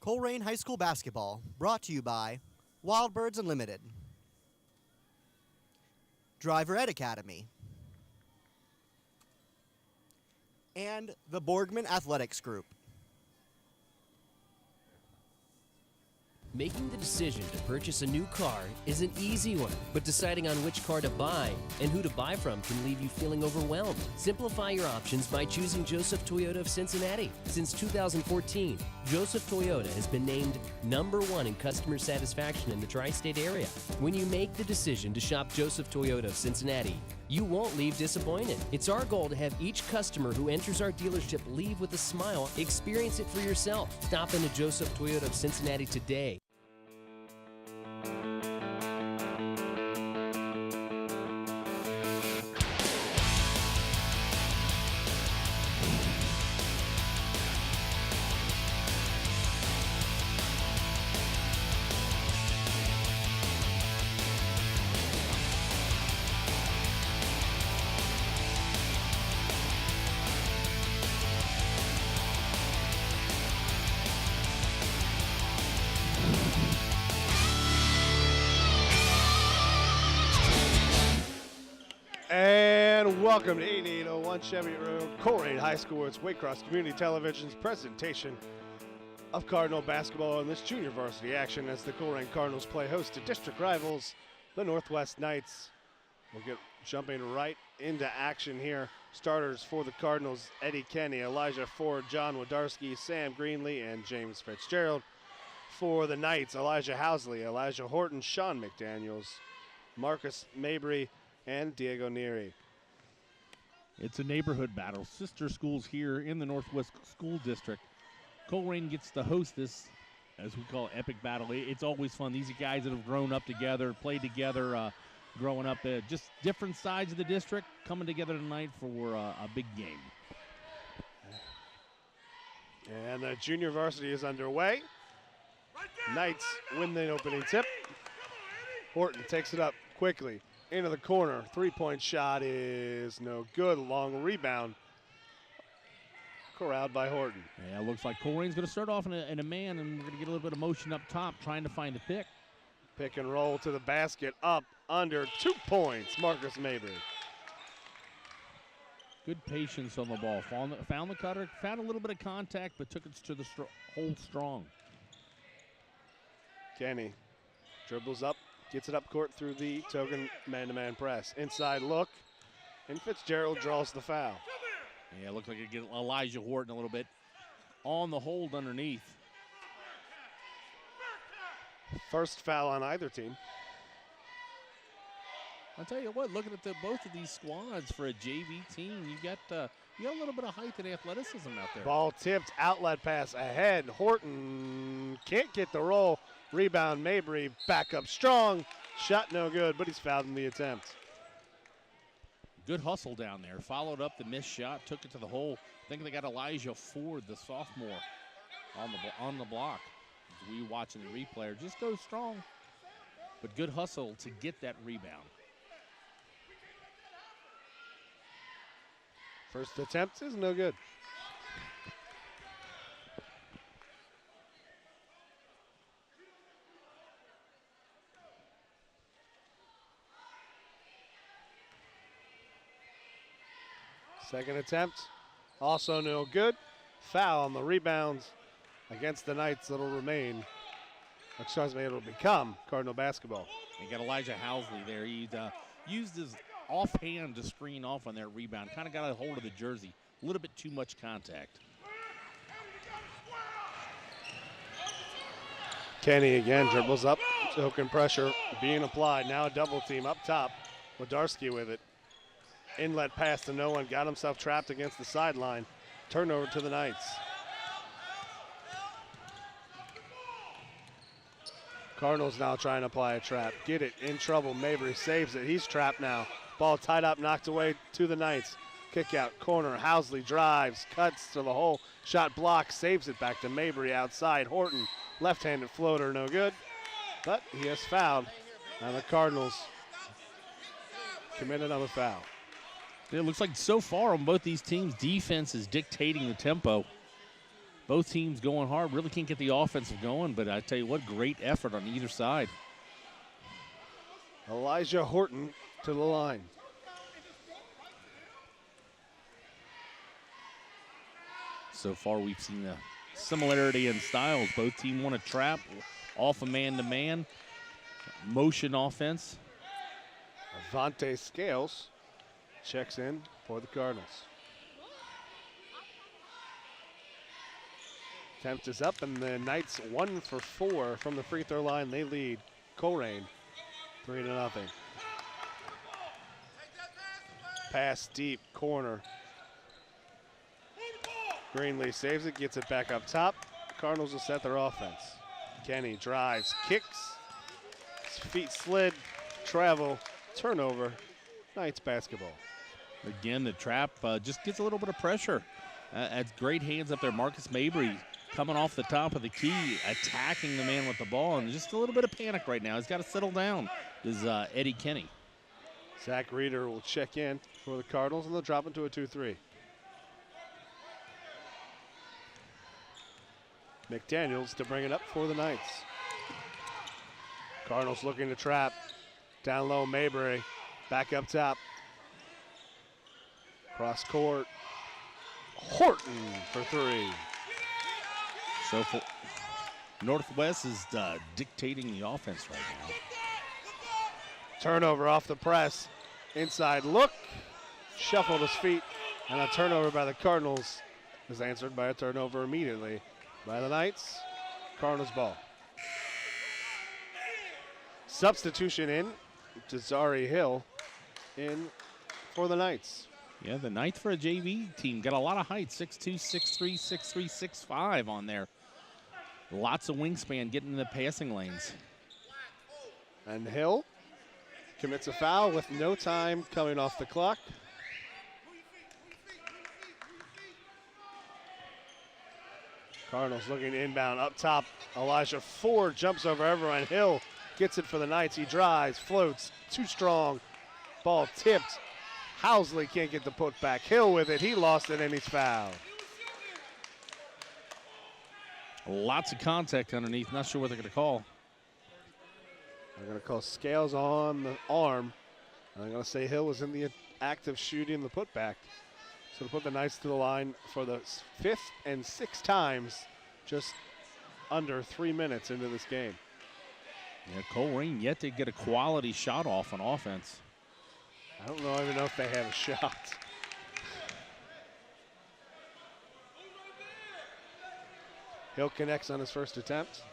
Colerain High School basketball, brought to you by Wild Birds Unlimited, Driver Ed Academy, and the Borgman Athletics Group. Making the decision to purchase a new car is an easy one, but deciding on which car to buy and who to buy from can leave you feeling overwhelmed. Simplify your options by choosing Joseph Toyota of Cincinnati. Since 2014, Joseph Toyota has been named #1 in customer satisfaction in the tri-state area. When you make the decision to shop Joseph Toyota of Cincinnati, you won't leave disappointed. It's our goal to have each customer who enters our dealership leave with a smile. Experience it for yourself. Stop into Joseph Toyota of Cincinnati today. And welcome to 8801 Chevy Road, Colerain High School. It's Waycross Community Television's presentation of Cardinal basketball in this junior varsity action as the Colerain Cardinals play host to district rivals, the Northwest Knights. We'll get jumping right into action here. Starters for the Cardinals: Eddie Kenny, Elijah Ford, John Wodarski, Sam Greenlee, and James Fitzgerald. For the Knights: Elijah Housley, Elijah Horton, Sean McDaniels, Marcus Mabry, and Diego Neri. It's a neighborhood battle. Sister schools here in the Northwest School District. Colerain gets to host this, as we call it, epic battle. It's always fun. These are guys that have grown up together, played together, growing up. Just different sides of the district coming together tonight for a big game. And the junior varsity is underway. Knights win the opening tip. Horton takes it up quickly into the corner. Three-point shot is no good. Long rebound corralled by Horton. Yeah, it looks like Colerain's going to start off in a man, and we're going to get a little bit of motion up top trying to find a pick. Pick and roll to the basket, up, under, 2 points. Marcus Mabry. Good patience on the ball. Found the cutter, found a little bit of contact, but took it to the hold strong. Kenny dribbles up, gets it up court through the token man-to-man press. Inside look, and Fitzgerald draws the foul. Yeah, it looks like it get Elijah Horton a little bit on the hold underneath. First foul on either team. I'll tell you what, looking at both of these squads for a JV team, you got a little bit of height and athleticism out there. Ball tipped, outlet pass ahead. Horton can't get the roll. Rebound Mabry, back up strong. Shot no good, but he's fouled in the attempt. Good hustle down there. Followed up the missed shot, took it to the hole. I think they got Elijah Ford, the sophomore, on the block. As we watching the replay, just go strong. But good hustle to get that rebound. First attempt is no good. Second attempt, also no good. Foul on the rebounds against the Knights. It'll remain, it'll become Cardinal basketball. You got Elijah Housley there. He used his offhand to screen off on that rebound. Kind of got a hold of the jersey. A little bit too much contact. Kenny again dribbles up. Token pressure being applied. Now a double team up top. Wodarski with it. Inlet pass to no one. Got himself trapped against the sideline. Turnover to the Knights. Cardinals now trying to apply a trap. Get it, in trouble. Mabry saves it. He's trapped now. Ball tied up, knocked away to the Knights. Kick out, corner. Housley drives, cuts to the hole. Shot blocked, saves it back to Mabry outside. Horton, left-handed floater, no good. But he has fouled. Now the Cardinals commit another foul. It looks like so far on both these teams, defense is dictating the tempo. Both teams going hard. Really can't get the offensive going, but I tell you what, great effort on either side. Elijah Horton to the line. So far, we've seen a similarity in styles. Both teams want to trap off a man-to-man, motion offense. Avante Scales checks in for the Cardinals. Attempt is up, and the Knights 1 for 4 from the free throw line. They lead Colerain 3-0. Pass deep, corner. Greenlee saves it, gets it back up top. Cardinals will set their offense. Kenny drives, kicks. His feet slid, travel, turnover. Knights basketball. Again, the trap just gets a little bit of pressure. At great hands up there. Marcus Mabry coming off the top of the key, attacking the man with the ball, and just a little bit of panic right now. He's got to settle down, is Eddie Kenny. Zach Reeder will check in for the Cardinals, and they'll drop into a 2-3. McDaniels to bring it up for the Knights. Cardinals looking to trap. Down low, Mayberry. Back up top. Cross court. Horton for 3. So for Northwest is dictating the offense right now. Turnover off the press. Inside look. Shuffled his feet. And a turnover by the Cardinals is answered by a turnover immediately by the Knights. Cardinals ball. Substitution in. Desari Hill in for the Knights. Yeah, the Knights for a JV team got a lot of height, 6'2", 6'3", 6'3", 6'5" on there. Lots of wingspan getting in the passing lanes. And Hill commits a foul with no time coming off the clock. Cardinals looking inbound up top. Elijah Ford jumps over everyone. Hill gets it for the Knights. He drives, floats, too strong. Ball tipped. Housley can't get the putback. Hill with it. He lost it and he's fouled. Lots of contact underneath. Not sure what they're going to call. They're going to call Scales on the arm. And I'm going to say Hill was in the act of shooting the putback. So to put the Knights to the line for the 5th and 6th times, just under 3 minutes into this game. Yeah, Colerain yet to get a quality shot off on offense. I don't even know if they have a shot. Hill connects on his first attempt.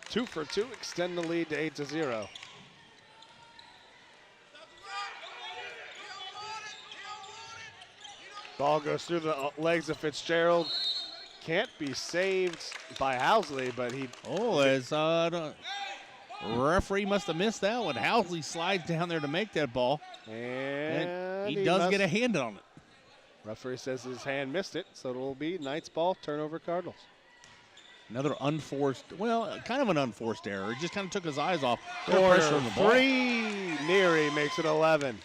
Two for two, extend the lead to 8-0. Ball goes through the legs of Fitzgerald. Can't be saved by Housley, but he... Oh, as referee must have missed that one. Housley slides down there to make that ball. And he does get a hand on it. Referee says his hand missed it, so it'll be Knights ball, turnover Cardinals. Another unforced, well, kind of an unforced error. He just kind of took his eyes off. Pressure on the ball. 3. Neary makes it 11.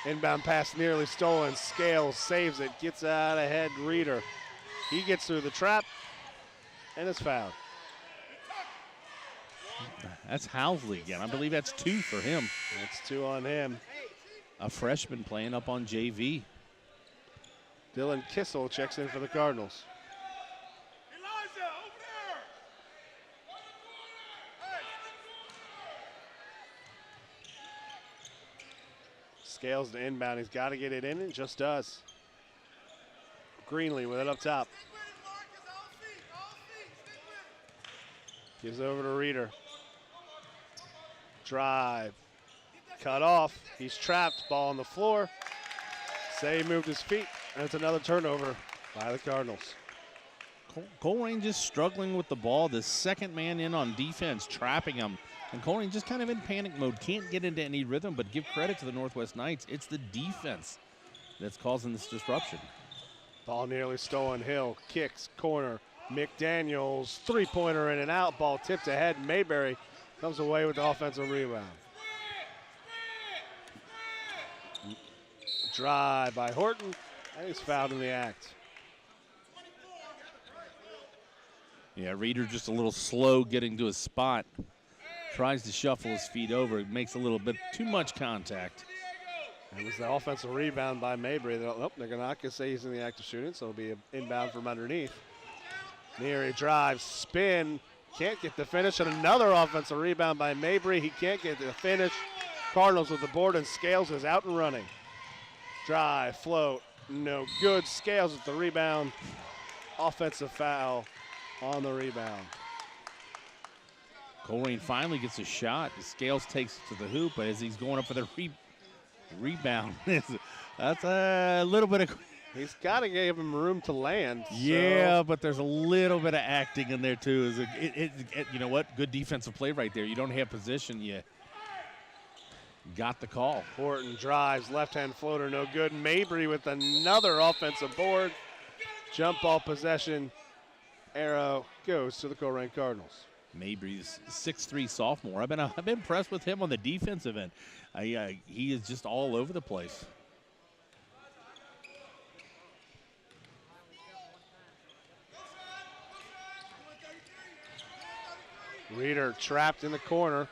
Inbound pass nearly stolen. Scales saves it, gets out ahead. Reeder. He gets through the trap and is fouled. That's Housley again. I believe that's 2 for him. That's 2 on him. A freshman playing up on JV. Dylan Kissel checks in for the Cardinals. Scales to inbound. He's got to get it in and just does. Greenlee with it up top. Gives it over to Reeder. Drive. Cut off. He's trapped. Ball on the floor. Say he moved his feet. And it's another turnover by the Cardinals. Colerain just struggling with the ball. The second man in on defense, trapping him. And Colerain just kind of in panic mode. Can't get into any rhythm, but give credit to the Northwest Knights. It's the defense that's causing this disruption. Ball nearly stolen. Hill kicks, corner. McDaniels, three-pointer in and out. Ball tipped ahead. Mayberry comes away with the offensive rebound. drive by Horton, and he's fouled in the act. Yeah, Reeder just a little slow getting to his spot. Tries to shuffle his feet over. It makes a little bit too much contact. It was the offensive rebound by Mabry. They're not going to say he's in the act of shooting, so it'll be an inbound from underneath. Neary drives, spin, can't get the finish, and another offensive rebound by Mabry. He can't get the finish. Cardinals with the board, and Scales is out and running. Drive, float, no good. Scales with the rebound. Offensive foul on the rebound. Colerain finally gets a shot. Scales takes it to the hoop, but as he's going up for the rebound, that's a little bit of. He's got to give him room to land. Yeah, but there's a little bit of acting in there too. You know what? Good defensive play right there. You don't have position. You got the call. Horton drives, left-hand floater, no good. Mabry with another offensive board. Jump ball possession. Arrow goes to the Colerain Cardinals. Mabry's 6'3" sophomore. I've been impressed with him on the defensive end. He is just all over the place. Reeder trapped in the corner.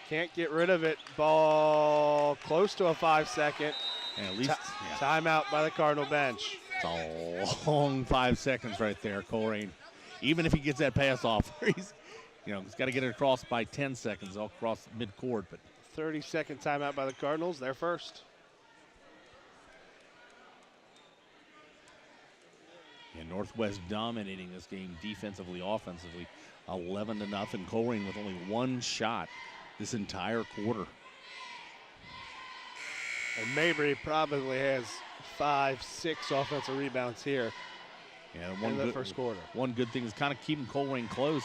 Can't get rid of it. Ball close to a 5-second. And at least timeout by the Cardinal bench. It's a long 5 seconds right there, Colerain. Even if he gets that pass off, he's got to get it across by 10 seconds, all across midcourt. But 30-second timeout by the Cardinals. They're first. And Northwest dominating this game defensively, offensively, 11-0. Colerain with only one shot this entire quarter. And Mabry probably has 5-6 offensive rebounds here. Yeah, in the first quarter. One good thing is kind of keeping Colerain close.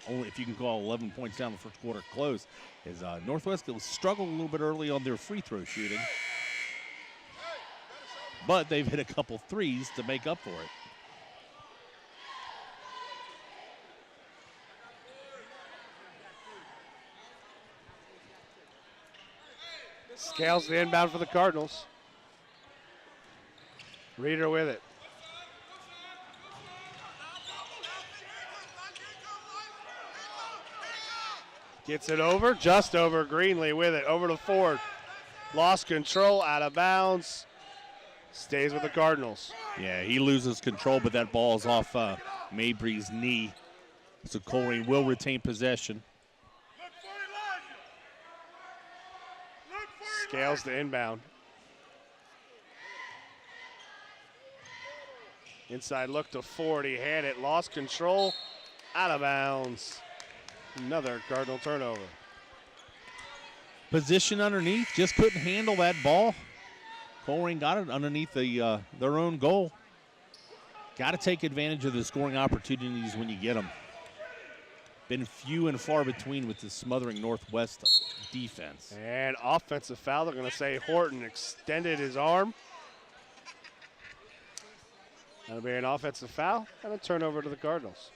Only if you can call 11 points down the first quarter close, is Northwest struggled a little bit early on their free throw shooting. But they've hit a couple threes to make up for it. Scales the inbound for the Cardinals. Reeder with it. Gets it over, just over. Greenlee with it, over to Ford. Lost control, out of bounds. Stays with the Cardinals. Yeah, he loses control, but that ball is off Mabry's knee. So Colerain will retain possession. Scales the inbound. Inside look to Ford, he had it, lost control, out of bounds. Another Cardinal turnover. Position underneath, just couldn't handle that ball. Colerain got it underneath their own goal. Got to take advantage of the scoring opportunities when you get them. Been few and far between with the smothering Northwest defense. And offensive foul, they're going to say Horton extended his arm. That'll be an offensive foul and a turnover to the Cardinals.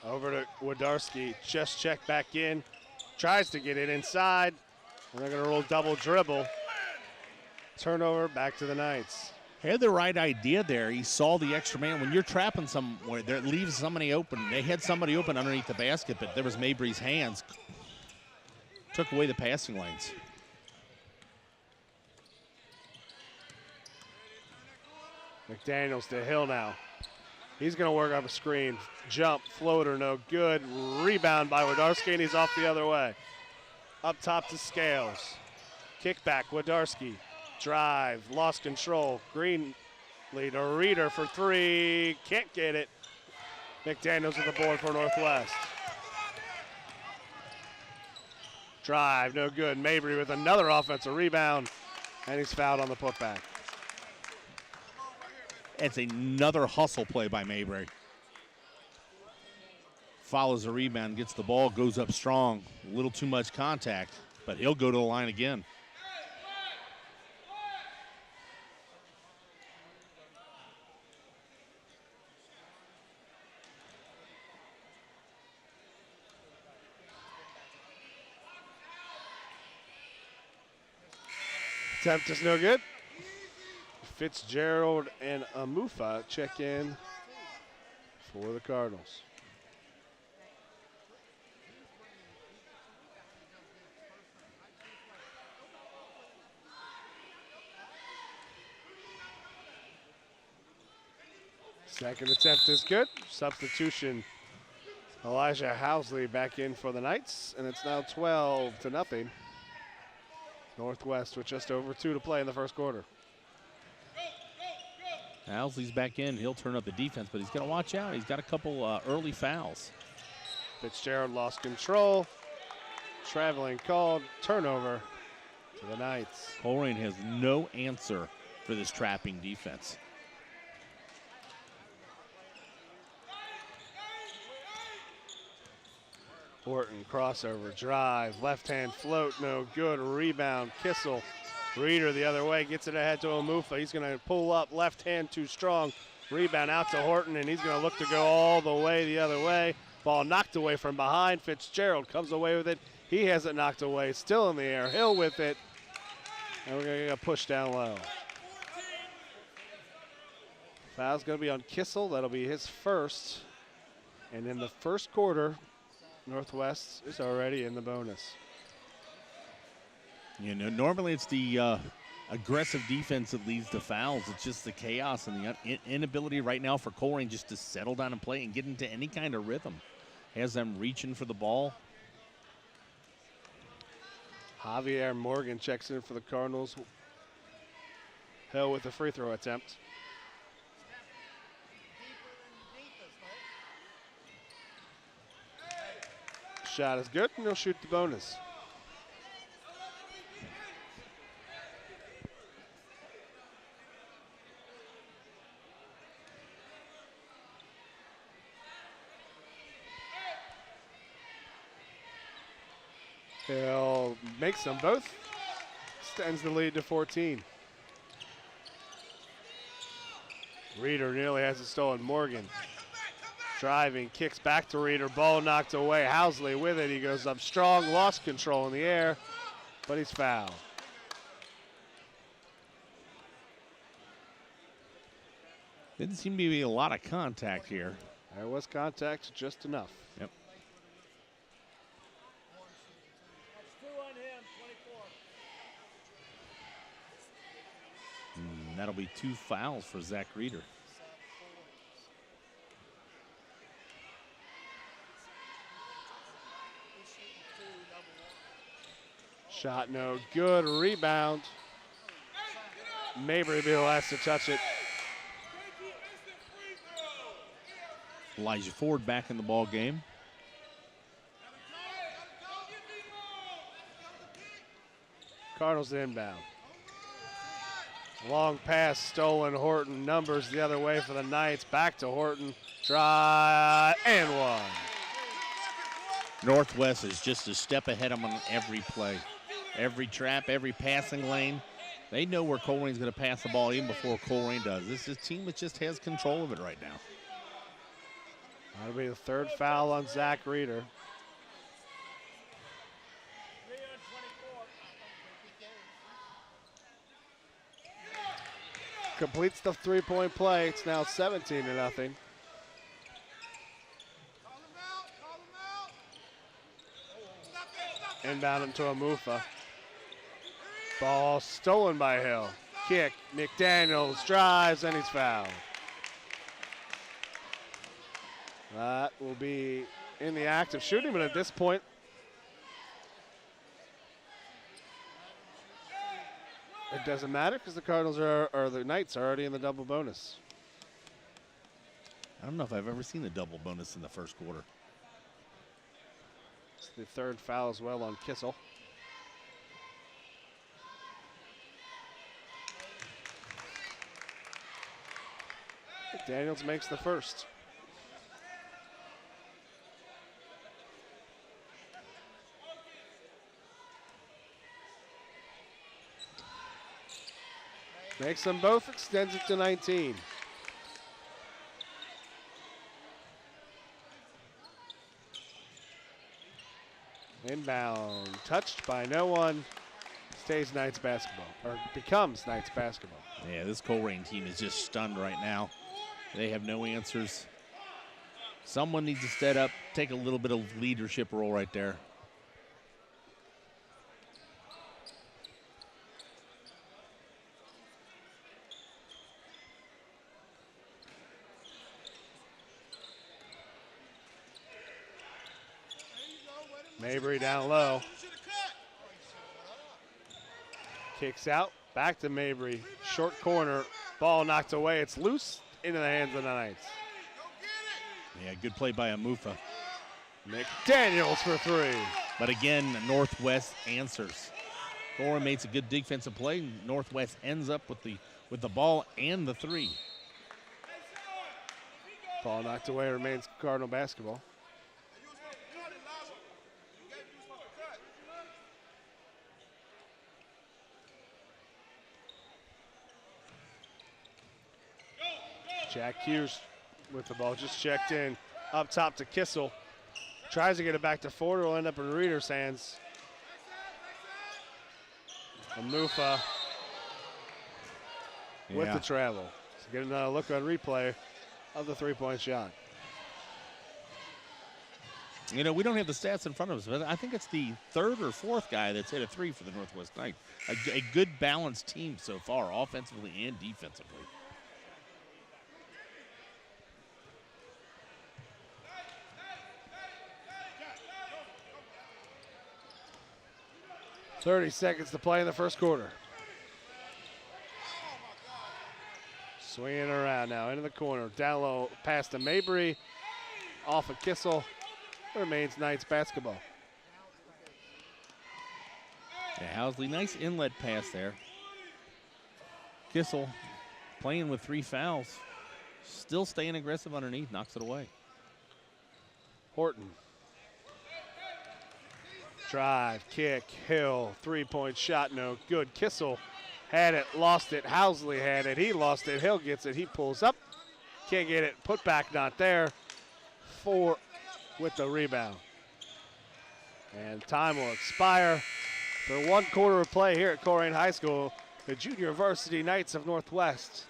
Over to Wodarski, chest check back in, tries to get it inside, and they're going to roll double dribble. Turnover back to the Knights. Had the right idea there. He saw the extra man. When you're trapping somewhere, that leaves somebody open. They had somebody open underneath the basket, but there was Mabry's hands. Took away the passing lanes. McDaniels to Hill now. He's going to work up a screen. Jump, floater, no good. Rebound by Wodarski, and he's off the other way. Up top to Scales. Kickback, Wodarski. Drive, lost control. Greenlee to Reeder for three. Can't get it. McDaniels with the board for Northwest. Drive, no good. Mabry with another offensive rebound, and he's fouled on the putback. It's another hustle play by Mabry. Follows the rebound, gets the ball, goes up strong. A little too much contact, but he'll go to the line again. attempt is no good. Fitzgerald and Amufa check in for the Cardinals. Second attempt is good. Substitution, Elijah Housley back in for the Knights, and it's now 12-0. Northwest with just over 2 to play in the first quarter. Housley's back in. He'll turn up the defense, but he's got to watch out. He's got a couple early fouls. Fitzgerald lost control. Traveling called. Turnover to the Knights. Colerain has no answer for this trapping defense. Horton crossover drive. Left hand float. No good. Rebound. Kissel. Reeder the other way. Gets it ahead to Amufa. He's going to pull up. Left hand too strong. Rebound out to Horton, and he's going to look to go all the way the other way. Ball knocked away from behind. Fitzgerald comes away with it. He has it knocked away. Still in the air. Hill with it. And we're going to get a push down low. Foul's going to be on Kissel. That'll be his first. And in the first quarter, Northwest is already in the bonus. You know, normally it's the aggressive defense that leads to fouls. It's just the chaos and the inability right now for Colerain just to settle down and play and get into any kind of rhythm. Has them reaching for the ball. Javier Morgan checks in for the Cardinals. Hill with the free throw attempt. Shot is good, and he'll shoot the bonus. Hill makes them both. Extends the lead to 14. Reeder nearly has it stolen. Morgan driving, kicks back to Reeder. Ball knocked away. Housley with it. He goes up strong, lost control in the air, but he's fouled. Didn't seem to be a lot of contact here. There was contact, just enough. Yep. That'll be 2 fouls for Zach Reeder. Shot no good. Rebound. Mabry be the last to touch it. Elijah Ford back in the ball game. Cardinals inbound. Long pass stolen. Horton numbers the other way for the Knights. Back to Horton. Drive and one. Northwest is just a step ahead of them on every play. Every trap, every passing lane. They know where Colerain's going to pass the ball even before Colerain does. This is a team that just has control of it right now. That'll be the third foul on Zach Reeder. Completes the three-point play. It's now 17-0. Inbound into Amufa. Ball stolen by Hill. Kick. McDaniels drives and he's fouled. That will be in the act of shooting, but at this point, it doesn't matter because the Cardinals or the Knights are already in the double bonus. I don't know if I've ever seen a double bonus in the first quarter. It's the third foul as well on Kissel. Daniels makes the first. Makes them both, extends it to 19. Inbound, touched by no one. stays Knights basketball, or becomes Knights basketball. Yeah, this Colerain team is just stunned right now. They have no answers. Someone needs to step up, take a little bit of leadership role right there. Mabry down low. Kicks out, back to Mabry. Short corner, ball knocked away. It's loose into the hands of the Knights. Yeah, good play by Amufa. McDaniels for three. But again, Northwest answers. Colerain makes a good defensive play. Northwest ends up with the ball and the three. Ball knocked away, remains Cardinal basketball. Jack Hughes with the ball, just checked in. Up top to Kissel. Tries to get it back to Ford, will end up in Reeder's hands. Amufa with the travel. So get another look on replay of the three-point shot. You know, we don't have the stats in front of us, but I think it's the third or fourth guy that's hit a three for the Northwest Knights. A good balanced team so far, offensively and defensively. .30 seconds to play in the first quarter. Swinging around now into the corner. Down low, pass to Mabry. Off of Kissel. Remains Knights basketball. Yeah, Housley, nice inlet pass there. Kissel playing with 3 fouls. Still staying aggressive underneath, knocks it away. Horton. Drive, kick, Hill, three-point shot, no good. Kissel had it, lost it. Housley had it, he lost it. Hill gets it, he pulls up. Can't get it, put back not there. 4 with the rebound. And time will expire. For 1 quarter of play here at Colerain High School, the junior varsity Knights of Northwest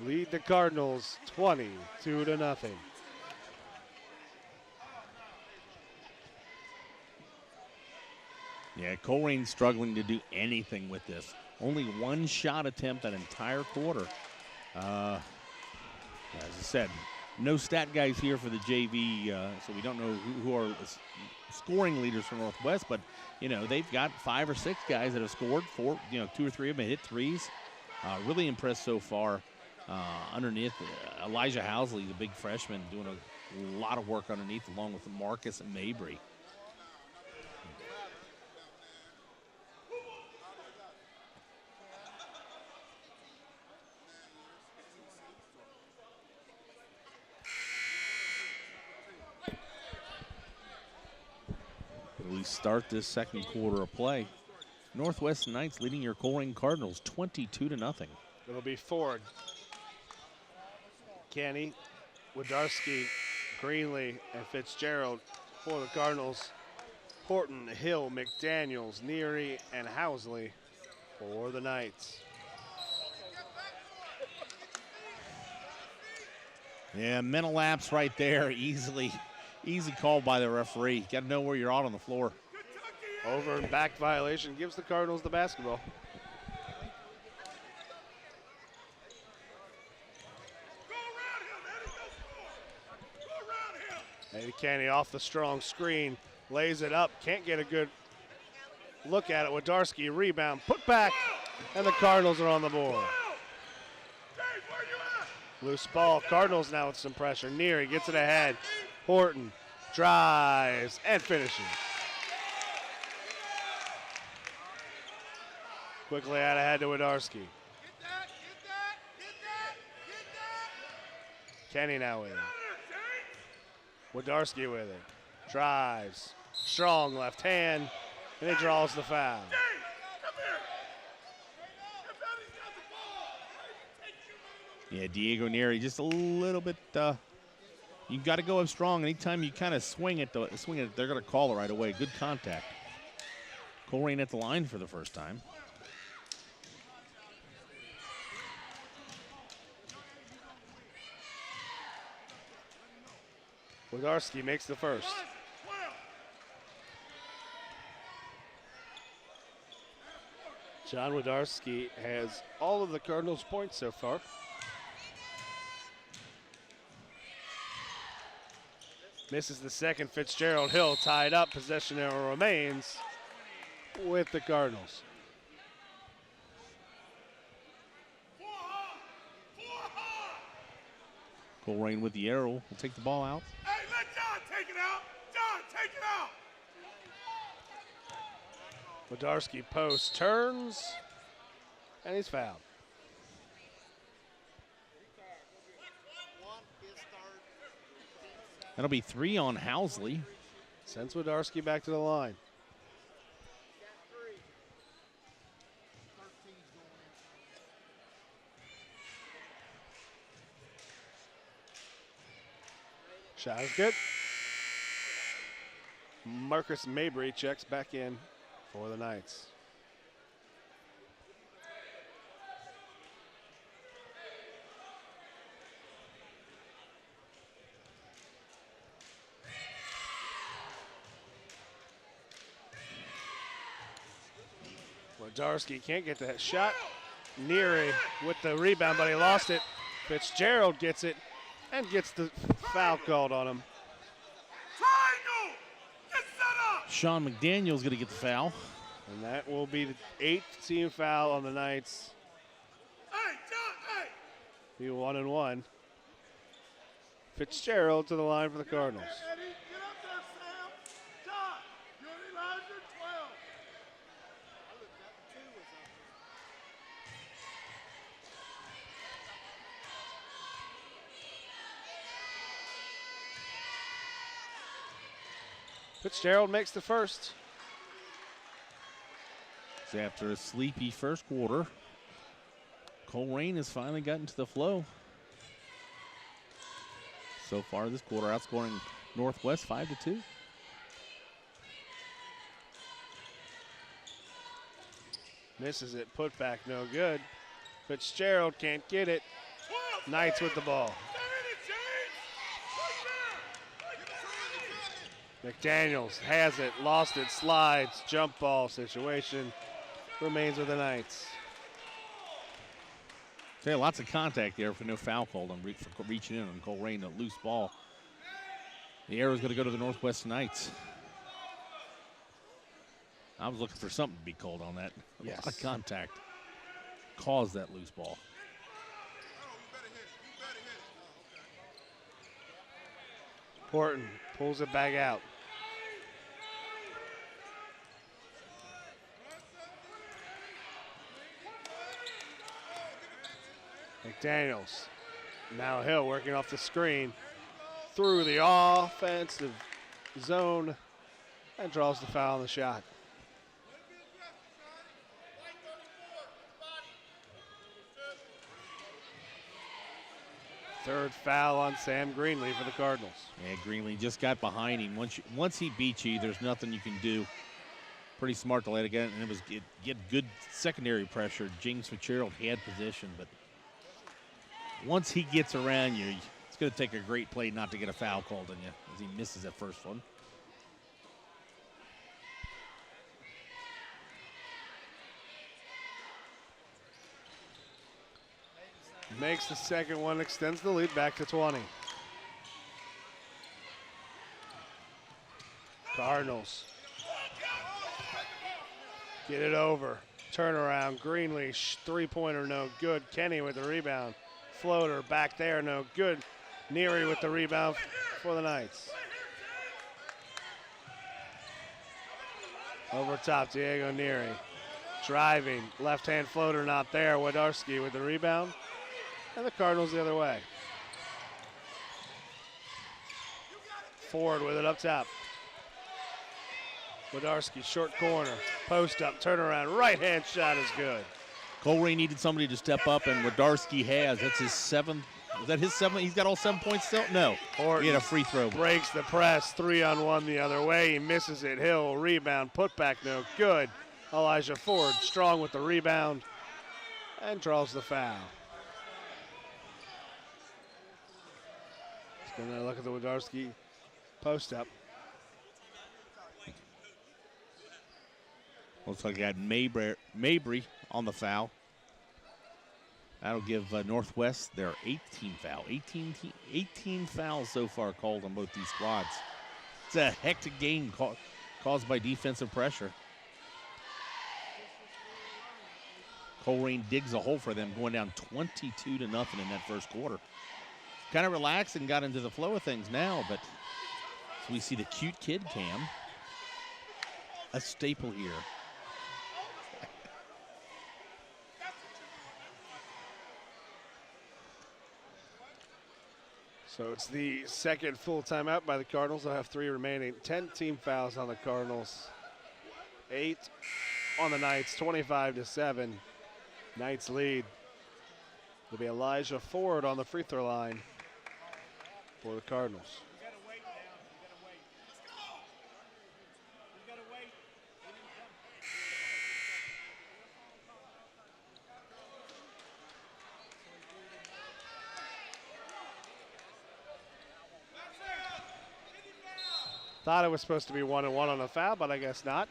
lead the Cardinals 22-0. Yeah, Colerain's struggling to do anything with this. Only 1 shot attempt that entire quarter. As I said, no stat guys here for the JV, so we don't know who are scoring leaders for Northwest, but, you know, they've got 5 or 6 guys that have scored 4, 2 or 3 of them hit threes. Really impressed so far. Underneath, Elijah Housley, the big freshman, doing a lot of work underneath along with Marcus and Mabry. We start this second quarter of play. Northwest Knights leading your Colerain Cardinals 22-0. It'll be Ford, Kenny, Wodarski, Greenlee, and Fitzgerald for the Cardinals. Horton, Hill, McDaniels, Neary, and Housley for the Knights. Yeah, mental lapse right there. Easy called by the referee. You got to know where you're on the floor. Over and back violation gives the Cardinals the basketball. Eddie Kenny off the strong screen, lays it up, can't get a good look at it. Wodarski, rebound, put back, and the Cardinals are on the board. Loose ball, Cardinals now with some pressure. Neary gets it ahead. Horton drives and finishes. Quickly out ahead to Wodarski. Kenny now with it. Wodarski with it. Drives. Strong left hand. And he draws the foul. Yeah, Diego Neary just a little bit. You got to go up strong. Anytime you kind of swing it, they're going to call it right away. Good contact. Colerain at the line for the first time. Wodarski makes the first. John Wodarski has all of the Cardinals' points so far. Misses the second. Fitzgerald Hill tied up. Possession arrow remains with the Cardinals. Colerain with the arrow will take the ball out. Hey, let John take it out. John, take it out. Wodarski post turns, and he's fouled. That'll be 3 on Housley. Sends Wodarski back to the line. Shot is good. Marcus Mabry checks back in for the Knights. Wodarski can't get that shot. Neary with the rebound, but he lost it. Fitzgerald gets it and gets the foul called on him. Triangle. Get set up. Sean McDaniel's going to get the foul. And that will be the 8th team foul on the Knights. Hey, John, hey. Be 1 and 1. Fitzgerald to the line for the Cardinals. Eddie, get up there, Sam. John, you and Elijah, 12. Fitzgerald makes the first. So after a sleepy first quarter, Colerain has finally gotten to the flow. So far this quarter, outscoring Northwest 5-2. Misses it, put back, no good. Fitzgerald can't get it. Knights with the ball. McDaniels has it, lost it, slides, jump ball situation. Remains with the Knights. So yeah, lots of contact there for no foul called on for reaching in on Colerain, a loose ball. The arrow's going to go to the Northwest Knights. I was looking for something to be called on that. A lot of contact caused that loose ball. Horton pulls it back out. McDaniels. Now Hill working off the screen through the offensive zone and draws the foul on the shot. Third foul on Sam Greenlee for the Cardinals. Yeah, Greenlee just got behind him. Once he beats you, there's nothing you can do. Pretty smart to let it get, and it was get good secondary pressure. James Fitzgerald had position, but once he gets around you, it's going to take a great play not to get a foul called on you as he misses that first one. Makes the second one, extends the lead back to 20. Cardinals get it over. Turnaround, Greenlee, three-pointer, no good. Kenny with the rebound. Floater back there, no good. Neary with the rebound for the Knights. Over top, Diego Neary. Driving, left-hand floater not there. Wodarski with the rebound. And the Cardinals the other way. Ford with it up top. Wodarski, short corner, post up, turnaround, right-hand shot is good. Colerain needed somebody to step up, and Wodarski has. That's his 7th. Is that his 7th? He's got all 7 points still? No. Horton He had a free throw. breaks the press, 3-on-1 the other way. He misses it. Hill, rebound, put back, no good. Elijah Ford strong with the rebound and draws the foul. He's going to look at the Wodarski Post up. Looks like I got Mabry on the foul. That'll give Northwest their 18th foul. 18 fouls so far called on both these squads. It's a hectic game caused by defensive pressure. Colerain digs a hole for them, going down 22-0 in that first quarter. Kind of relaxed and got into the flow of things now, but so we see the cute kid cam. A staple here. So it's the second full timeout by the Cardinals. They'll have 3 remaining. 10 team fouls on the Cardinals. 8 on the Knights, 25-7. Knights lead. It'll be Elijah Ford on the free throw line for the Cardinals. Thought it was supposed to be 1-1 on the foul, but I guess not.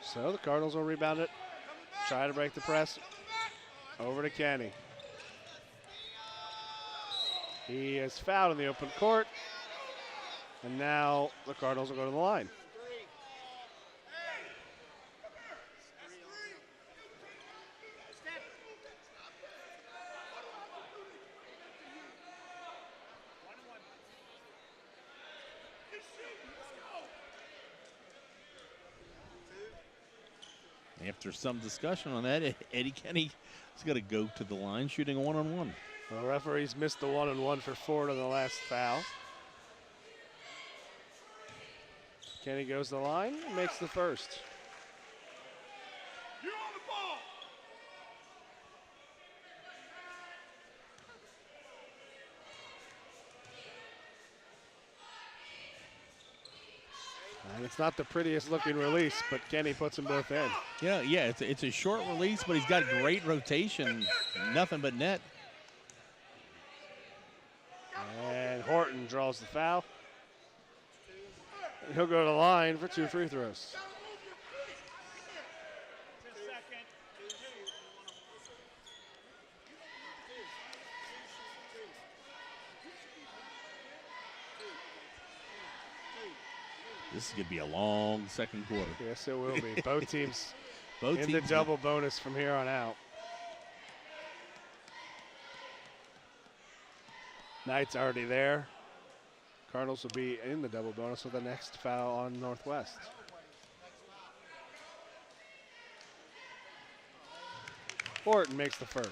So the Cardinals will rebound it. Try to break the press. Over to Kenny. He is fouled in the open court. And now the Cardinals will go to the line. After some discussion on that, Eddie Kenny is going to go to the line shooting a one-on-one. The referees missed the 1-on-1 for Ford on the last foul. Kenny goes to the line and makes the first. You on the ball. And it's not the prettiest looking release, but Kenny puts them both in. Yeah, it's a short release, but he's got great rotation. Nothing but net. And Horton draws the foul. He'll go to the line for 2 free throws. This is going to be a long second quarter. Yes, it will be. Both teams Both in teams the double bonus from here on out. Knights already there. Cardinals will be in the double bonus with the next foul on Northwest. Horton makes the first.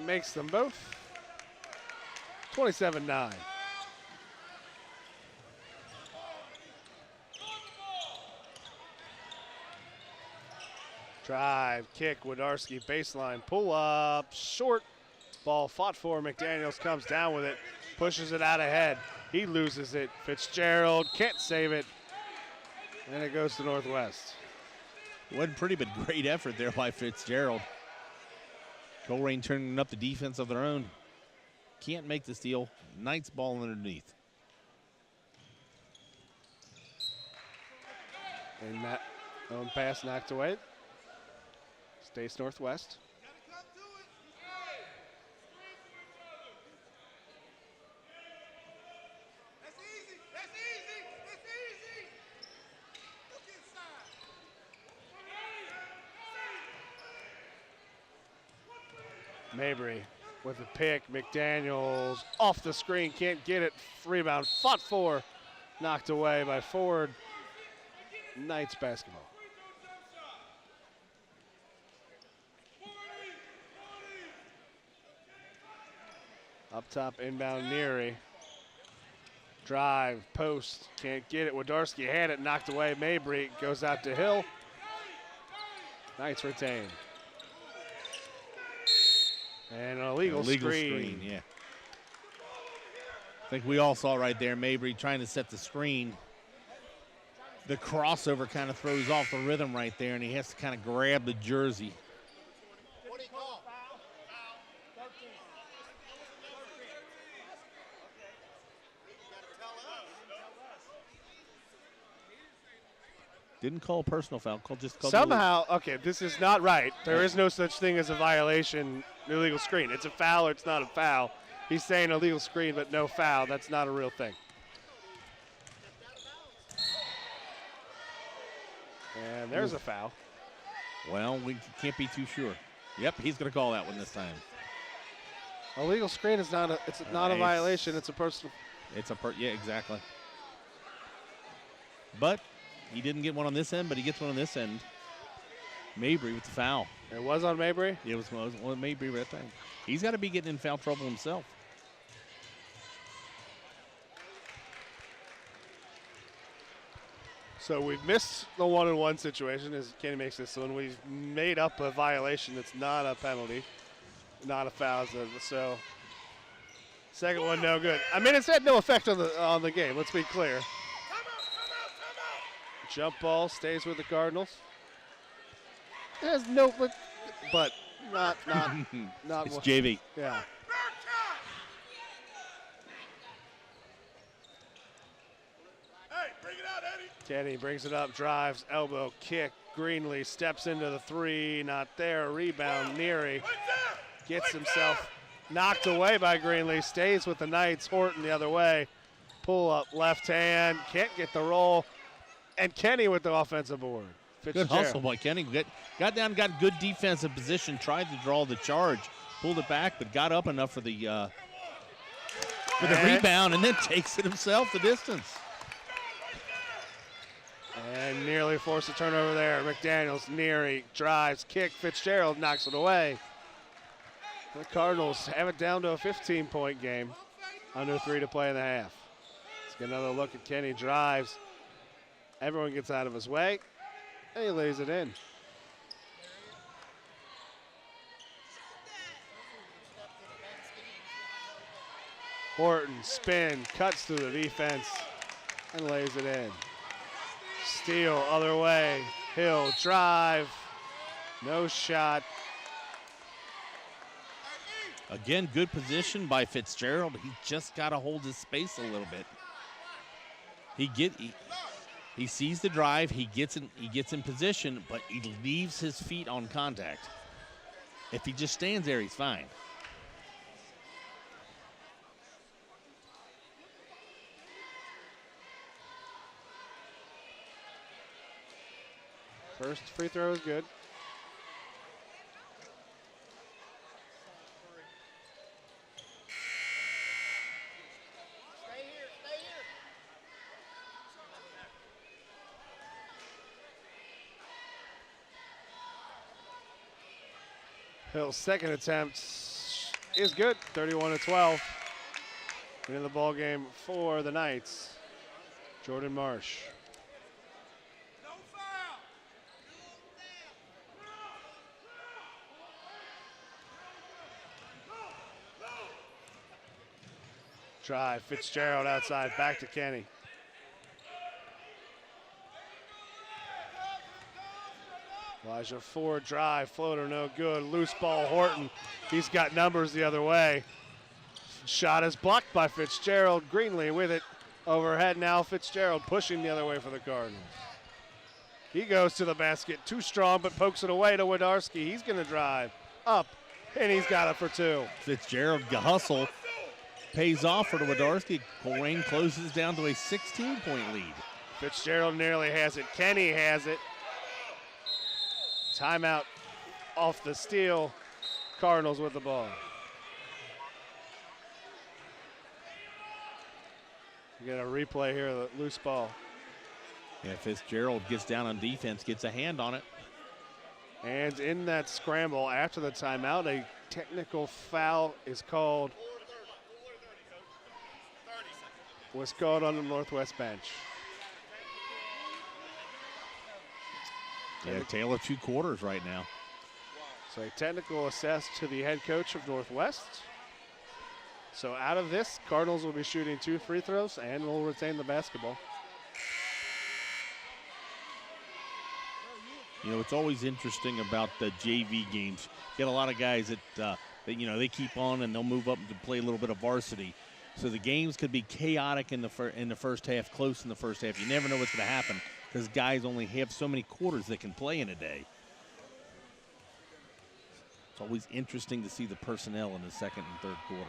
Makes them both. 27-9. Drive, kick, Wodarski, baseline, pull up, short. Ball fought for. McDaniels comes down with it, pushes it out ahead. He loses it. Fitzgerald can't save it. And it goes to Northwest. Wasn't pretty, but great effort there by Fitzgerald. Colerain turning up the defense of their own. Can't make the steal. Knights ball underneath. And that own pass knocked away. Stays Northwest. That's easy. That's easy. That's easy. Look inside. Mabry with a pick. McDaniels off the screen. Can't get it. Rebound fought for. Knocked away by Ford. Knights basketball. Up top, inbound Neary. Drive, post, can't get it. Wodarski had it, knocked away. Mabry goes out to Hill. Knights retain. And an illegal screen. Yeah. I think we all saw right there, Mabry trying to set the screen. The crossover kind of throws off the rhythm right there, and he has to kind of grab the jersey. What do you call? Didn't call a personal foul, just called Somehow, okay, this is not right. There is no such thing as a violation, illegal screen. It's a foul or it's not a foul. He's saying illegal screen, but no foul. That's not a real thing. And there's a foul. Well, we can't be too sure. Yep, he's going to call that one this time. Illegal screen is not a. It's not a violation. It's a personal. Yeah, exactly. But he didn't get one on this end, but he gets one on this end. Mabry with the foul. It was on Mabry. It was on Mabry right there. He's got to be getting in foul trouble himself. So we've missed the 1-on-1 situation as Kenny makes this one. We've made up a violation that's not a penalty, not a foul. So second one, no good. I mean, it's had no effect on the game. Let's be clear. Jump ball stays with the Cardinals. There's no, but not It's JV. Yeah. Hey, bring it out, Eddie. Kenny brings it up, drives, elbow, kick. Greenlee steps into the three, not there. Rebound, Neary gets himself knocked away by Greenlee. Stays with the Knights. Horton the other way. Pull up, left hand, can't get the roll. And Kenny with the offensive board. Good hustle by Kenny. Got down, got good defensive position, tried to draw the charge, pulled it back, but got up enough for the rebound, and then takes it himself the distance. And nearly forced a turnover there. McDaniels, Neary, drives, kick. Fitzgerald knocks it away. The Cardinals have it down to a 15-point game. Under 3 to play in the half. Let's get another look at Kenny. Drives. Everyone gets out of his way. And he lays it in. Horton, spin, cuts through the defense, and lays it in. Steal, other way. Hill, drive. No shot. Again, good position by Fitzgerald. He just got to hold his space a little bit. He sees the drive. He gets in position, but he leaves his feet on contact. If he just stands there, he's fine. First free throw is good. Stay here, stay here. Hill's second attempt is good, 31-12. Winning the ball game for the Knights. Jordan Marsh. No foul. Drive, Fitzgerald outside, back to Kenny. Elijah Ford drive, floater no good. Loose ball, Horton. He's got numbers the other way. Shot is blocked by Fitzgerald. Greenlee with it overhead now. Fitzgerald pushing the other way for the Cardinals. He goes to the basket, too strong, but pokes it away to Wodarski. He's going to drive up, and he's got it for two. Fitzgerald hustle pays off for the Wodarski. Colerain closes down to a 16-point lead. Fitzgerald nearly has it. Kenny has it. Timeout off the steal. Cardinals with the ball. You get a replay here of the loose ball. Yeah, Fitzgerald gets down on defense, gets a hand on it. And in that scramble after the timeout, a technical foul is called. Was called on the Northwest bench. Yeah, tale of two quarters right now. So a technical assess to the head coach of Northwest. So out of this, Cardinals will be shooting 2 free throws and will retain the basketball. You know, it's always interesting about the JV games. You get a lot of guys that they keep on and they'll move up to play a little bit of varsity. So the games could be chaotic in the first half, close in the first half. You never know what's going to happen because guys only have so many quarters they can play in a day. It's always interesting to see the personnel in the second and third quarter,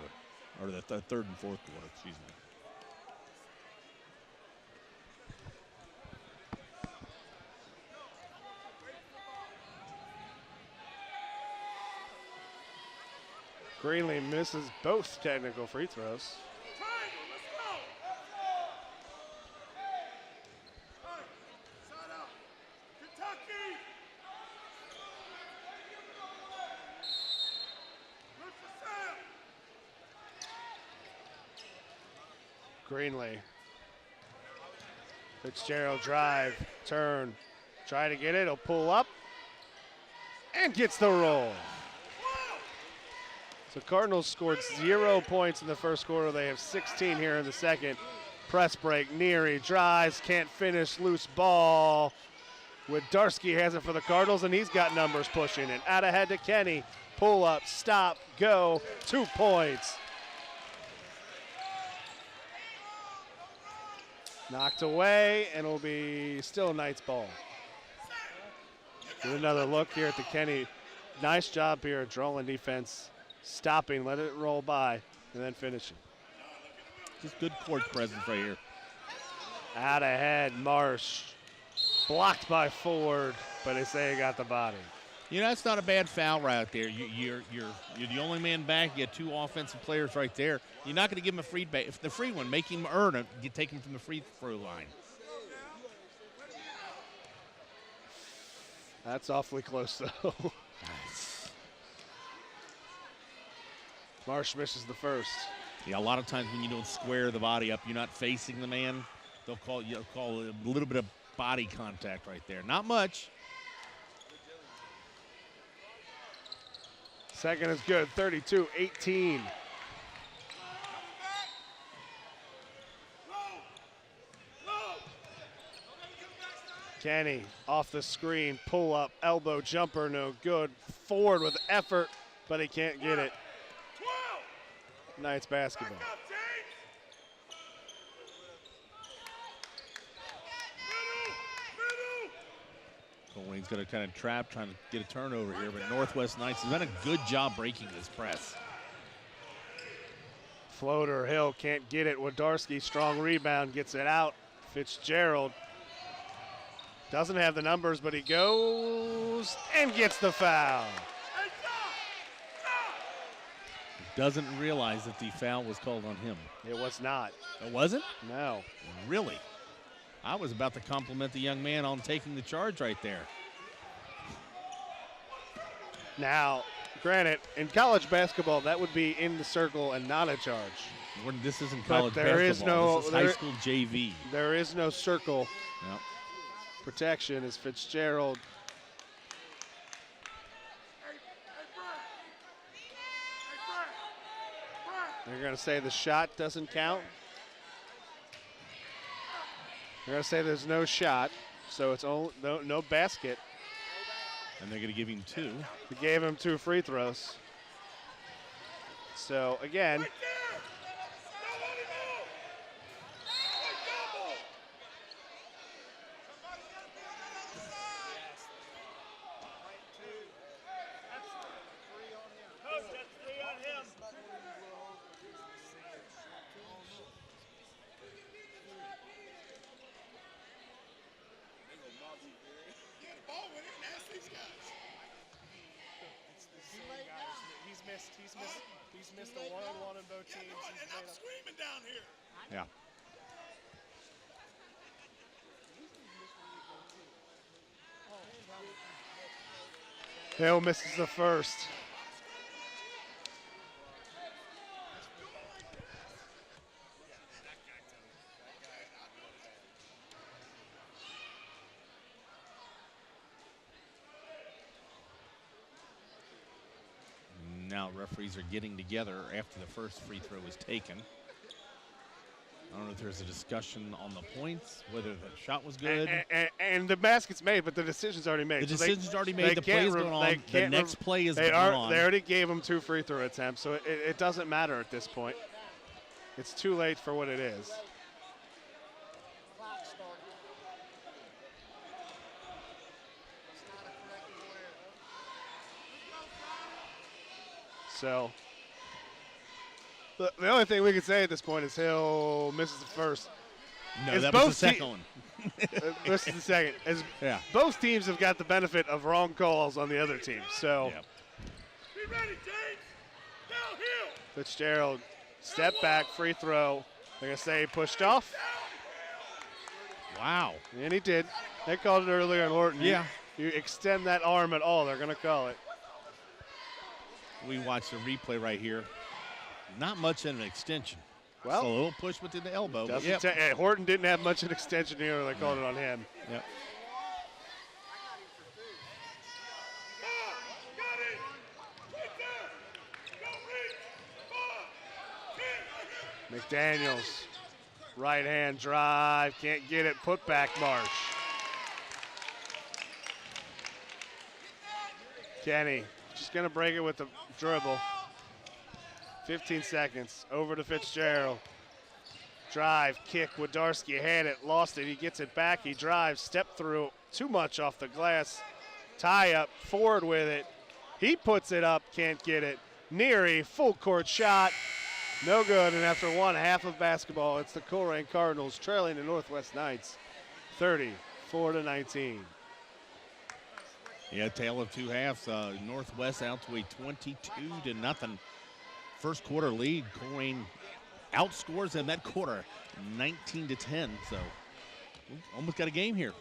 or the third and fourth quarter, excuse me. Greenlee misses both technical free throws. Triangle, let's go. Hey, side out. Kentucky. Look for Sam. Greenlee. Fitzgerald drive, turn, try to get it, he'll pull up, and gets the roll. The Cardinals scored 0 points in the first quarter. They have 16 here in the second. Press break, Neary drives, can't finish, loose ball. Widarski has it for the Cardinals, and he's got numbers pushing it. Out ahead to Kenny, pull up, stop, go, 2 points. Knocked away, and it'll be still Knights ball. Get another look here at the Kenny. Nice job here, drawing defense. Stopping, let it roll by, and then finishing. Just good court presence right here. Out ahead, Marsh. Blocked by Ford, but they say he got the body. You know, that's not a bad foul right there. You're the only man back. You got 2 offensive players right there. You're not going to give him a free if the free one, make him earn it. You take him from the free throw line. That's awfully close, though. Marsh misses the first. Yeah, a lot of times when you don't square the body up, you're not facing the man. They'll call a little bit of body contact right there. Not much. Second is good, 32-18. Kenny off the screen, pull up, elbow jumper, no good. Ford with effort, but he can't get it. Knights basketball. Colerain's got to kind of trap, trying to get a turnover here, but Northwest Knights has done a good job breaking this press. Floater, Hill can't get it. Widarski, strong rebound, gets it out. Fitzgerald doesn't have the numbers, but he goes and gets the foul. Doesn't realize that the foul was called on him. It was not. It wasn't? No. Really? I was about to compliment the young man on taking the charge right there. Now, granted, in college basketball, that would be in the circle and not a charge. This isn't college there basketball. Is this is high school JV. There is no circle Yep. protection as Fitzgerald. They're going to say the shot doesn't count. They're going to say there's no shot, so it's no basket. And they're going to give him 2. They gave him 2 free throws. So, again, he's missed a one-on-one in both teams. I'm screaming down here. Yeah. Hill misses the first. Now referees are getting together after the first free throw was taken. I don't know if there's a discussion on the points, whether the shot was good. And the basket's made, but the decision's already made. The So decision's already made. The play is going on. The next play is going on. They already gave him 2 free throw attempts, so it doesn't matter at this point. It's too late for what it is. So the only thing we can say at this point is Hill misses the first. No, that was the second one. This is the second. Yeah. Both teams have got the benefit of wrong calls on the other team. So Yep. Be ready, James. Downhill. Fitzgerald, step back, free throw. They're going to say he pushed off. Wow. And he did. They called it earlier in Horton. Yeah. You extend that arm at all, they're going to call it. We watched the replay right here. Not much in an extension. Well, Just a little push within the elbow. But yep. Horton didn't have much of an extension here. They called it on him. Yep. Got it. Right there. Don't reach. 5, 10. McDaniels, right hand drive, can't get it, put back Marsh. Kenny, just gonna break it with the dribble. 15 seconds, over to Fitzgerald. Drive, kick, Wodarski had it, lost it, he gets it back, he drives, step through, too much off the glass. Tie up, forward with it. He puts it up, can't get it. Neary, full court shot, no good, and after one half of basketball, it's the Colerain Cardinals trailing the Northwest Knights 34-19. Yeah, tale of two halves. Northwest out to a 22-0 first quarter lead. Colerain outscores them that quarter 19-10. So we almost got a game here.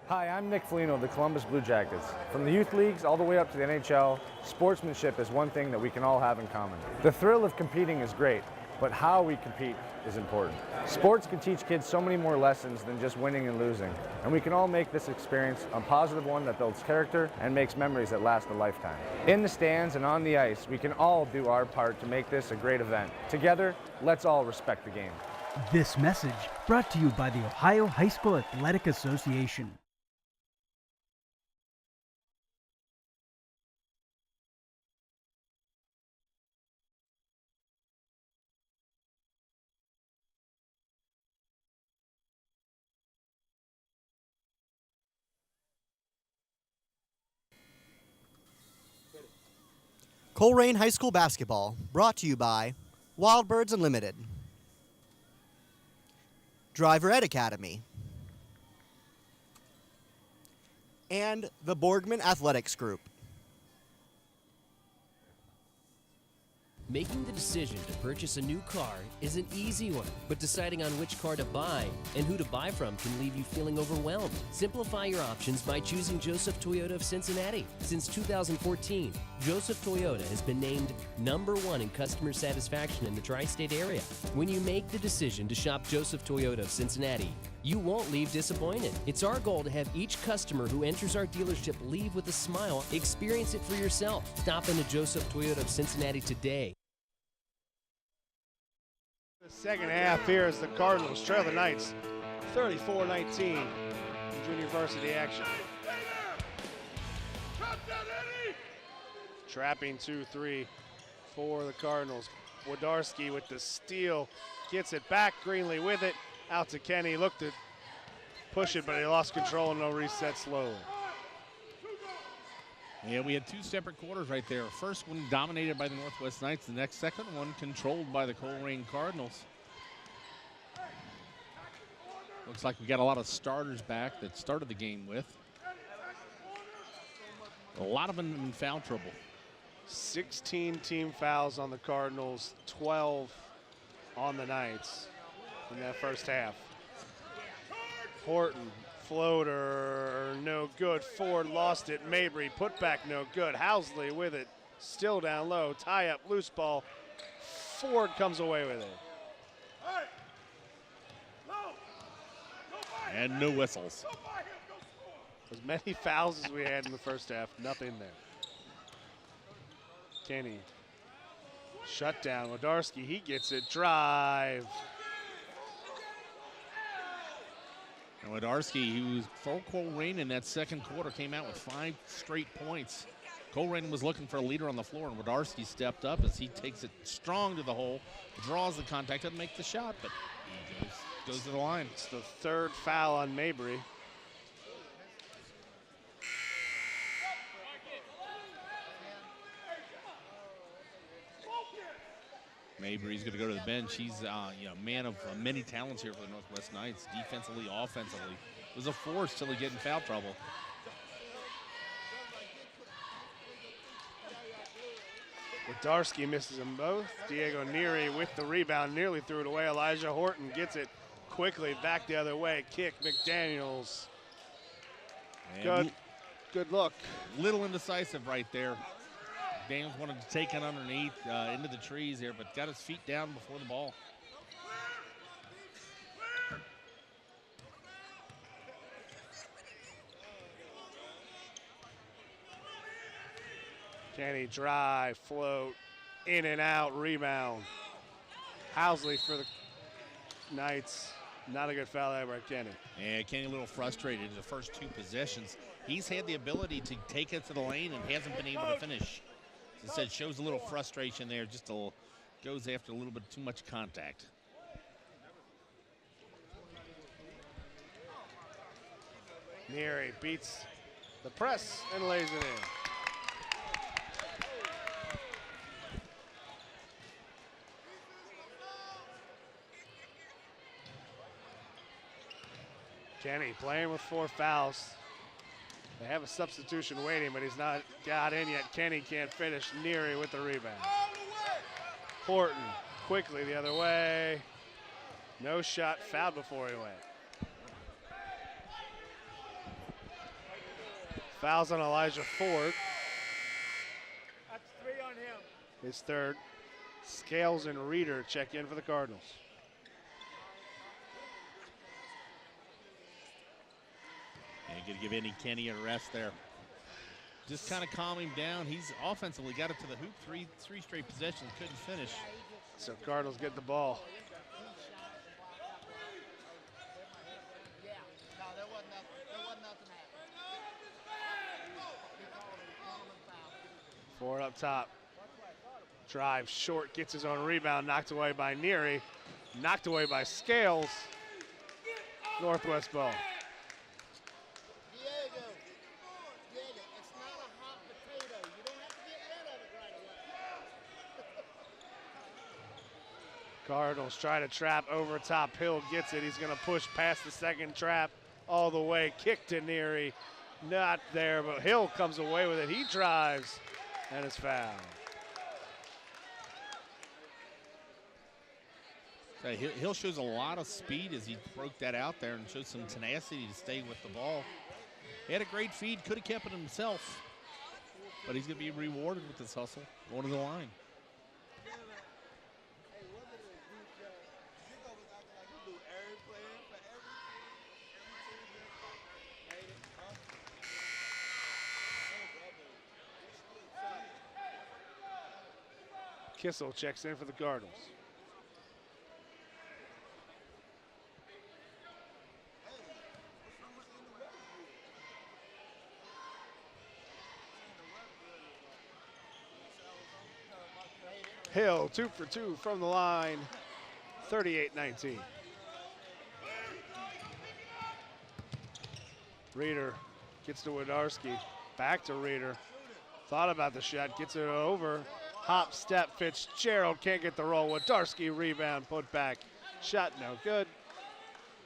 Hi, I'm Nick Foligno of the Columbus Blue Jackets. From the youth leagues all the way up to the NHL, sportsmanship is one thing that we can all have in common. The thrill of competing is great, but how we compete is important. Sports can teach kids so many more lessons than just winning and losing, and we can all make this experience a positive one that builds character and makes memories that last a lifetime. In the stands and on the ice, we can all do our part to make this a great event. Together, let's all respect the game. This message brought to you by the Ohio High School Athletic Association. Colerain High School basketball brought to you by Wildbirds Unlimited, Driver Ed Academy, and the Borgman Athletics Group. Making the decision to purchase a new car is an easy one, but deciding on which car to buy and who to buy from can leave you feeling overwhelmed. Simplify your options by choosing Joseph Toyota of Cincinnati. Since 2014, Joseph Toyota has been named #1 in customer satisfaction in the tri-state area. When you make the decision to shop Joseph Toyota of Cincinnati, you won't leave disappointed. It's our goal to have each customer who enters our dealership leave with a smile. Experience it for yourself. Stop into Joseph Toyota of Cincinnati today. The second half here as the Cardinals trail the Knights 34-19 in junior varsity action. Trapping 2-3 for the Cardinals. Wodarski with the steal, gets it back, Greenlee with it, out to Kenny, looked to push it, but he lost control and no reset slowly. Yeah, we had two separate quarters right there. First one dominated by the Northwest Knights. The next second one controlled by the Colerain Cardinals. Looks like we got a lot of starters back that started the game with. A lot of them in foul trouble. 16 team fouls on the Cardinals, 12 on the Knights in that first half. Horton, floater, no good. Ford lost it. Mabry, put back, no good. Housley with it, still down low. Tie up, loose ball. Ford comes away with it. And no whistles. As many fouls as we had in the first half, nothing there. Kenny Shut down. Wodarski, he gets it. Drive. And Wodarski, who was for Colerain in that second quarter, came out with 5 straight points. Colerain was looking for a leader on the floor, and Wodarski stepped up as he takes it strong to the hole, draws the contact, doesn't make the shot, but he goes to the line. It's the third foul on Mabry. Mabry's going to go to the bench. He's a man of many talents here for the Northwest Knights, defensively, offensively. It was a force till he get in foul trouble. Wodarski misses them both. Diego Neary with the rebound, nearly threw it away. Elijah Horton gets it quickly back the other way. Kick, McDaniels. Good look. Little indecisive right there. Daniels wanted to take it underneath into the trees here, but got his feet down before the ball. Kenny drive, float, in and out, rebound. Housley for the Knights. Not a good foul there by Kenny. Yeah, Kenny a little frustrated in the first 2 possessions. He's had the ability to take it to the lane and hasn't been able to finish. As I said, shows a little frustration there, just goes after a little bit too much contact. Neary beats the press and lays it in. Kenny playing with 4 fouls. They have a substitution waiting, but he's not got in yet. Kenny can't finish. Neary with the rebound. Horton quickly the other way. No shot, fouled before he went. Fouls on Elijah Ford. That's 3 on him. His third. Scales and Reeder check in for the Cardinals. Going to give Kenny a rest there. Just kind of calm him down. He's offensively got it to the hoop. Three straight possessions, couldn't finish. So Cardinals get the ball. Ford up top. Drive short, gets his own rebound, knocked away by Neary. Knocked away by Scales. Northwest ball. Cardinals try to trap over top. Hill gets it. He's going to push past the second trap all the way. Kick to Neary. Not there, but Hill comes away with it. He drives and is fouled. Hill shows a lot of speed as he broke that out there and showed some tenacity to stay with the ball. He had a great feed, could have kept it himself, but he's going to be rewarded with this hustle, going to the line. Kissel checks in for the Cardinals. Hill 2 for 2 from the line, 38-19. Reeder gets to Wodarski, back to Reeder. Thought about the shot, gets it over. Hop, step, Fitzgerald can't get the roll. Wodarski rebound, put back. Shot no good,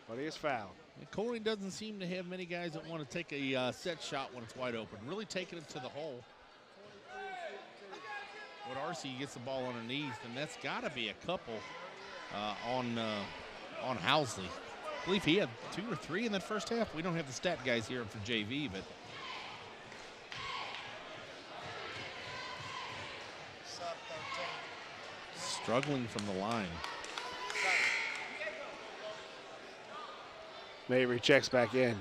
but he is fouled. Colerain doesn't seem to have many guys that want to take a set shot when it's wide open. Really taking it to the hole. Wodarski gets the ball underneath, and that's got to be a couple on Housley. I believe he had 2 or 3 in that first half. We don't have the stat guys here for JV, but struggling from the line. Mabry checks back in.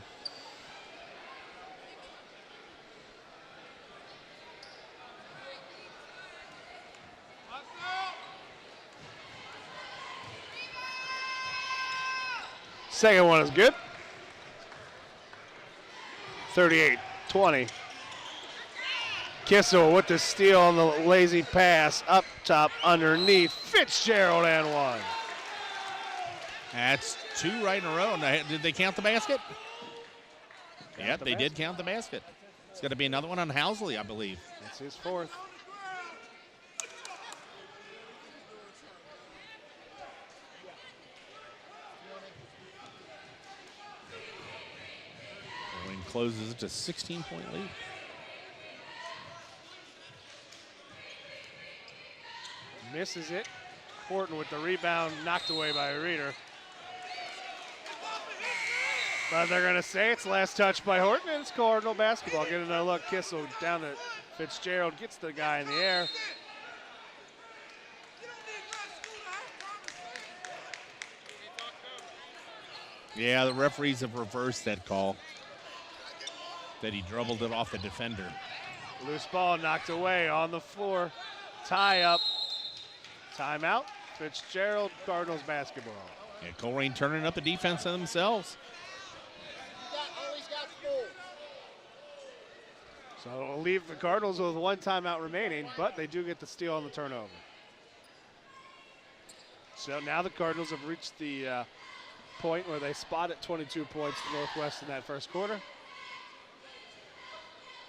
Second one is good. 38-20. Kissel with the steal on the lazy pass. Up top, underneath. Fitzgerald and one. That's 2 right in a row. Now, did they count the basket? Yep, the they did basket. count the basket. It's going to be another one on Housley, I believe. That's his fourth. Colerain closes it to 16-point lead. Misses it. Horton with the rebound, knocked away by Reeder. But they're going to say it's last touch by Horton, and it's Cardinal basketball. Get another look. Kissel down to Fitzgerald, gets the guy in the air. Yeah, the referees have reversed that call. That he dribbled it off the defender. Loose ball knocked away on the floor. Tie up. Timeout. Fitzgerald, Cardinals basketball. Yeah, Colerain turning up the defense on themselves. So it'll leave the Cardinals with one timeout remaining, but they do get the steal on the turnover. So now the Cardinals have reached the point where they spotted 22 points to Northwest in that first quarter.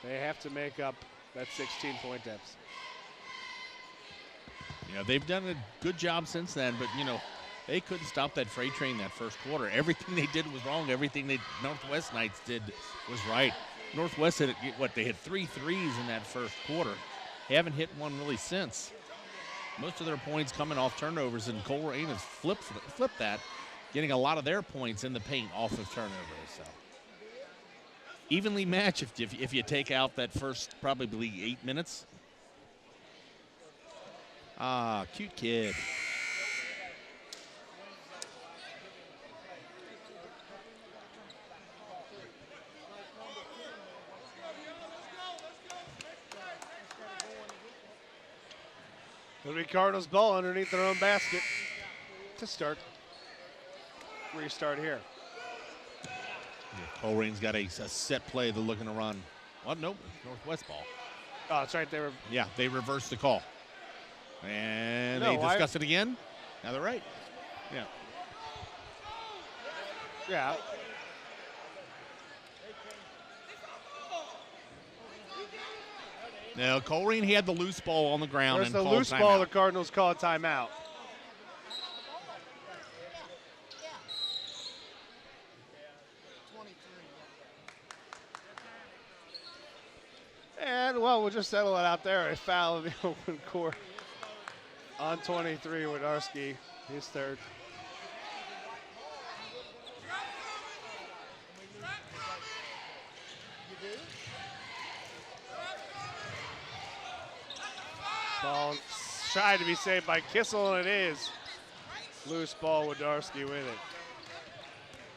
They have to make up that 16-point deficit. Yeah, they've done a good job since then, but, you know, they couldn't stop that freight train that first quarter. Everything they did was wrong. Everything they Northwest Knights did was right. Northwest hit, they hit 3 threes in that first quarter. They haven't hit one really since. Most of their points coming off turnovers, and Colerain has flipped that, getting a lot of their points in the paint off of turnovers. So evenly matched if you take out that first probably 8 minutes. Ah, cute kid. It'll be Cardinals ball underneath their own basket to start. Restart here. Colerain's got a set play they're looking to run. Well, nope, Northwest ball. Oh, that's right. They were. Yeah, they reversed the call. And No, they discuss it again. Now they're right. Yeah. Yeah. Now, Colerain had the loose ball on the ground. There's and the called loose timeout. ball. The Cardinals call a timeout. And, well, we'll just settle it out there. A foul in the open court on 23, Wodarski, his third. Ball tried to be saved by Kissel, and it is. Loose ball, Wodarski with it.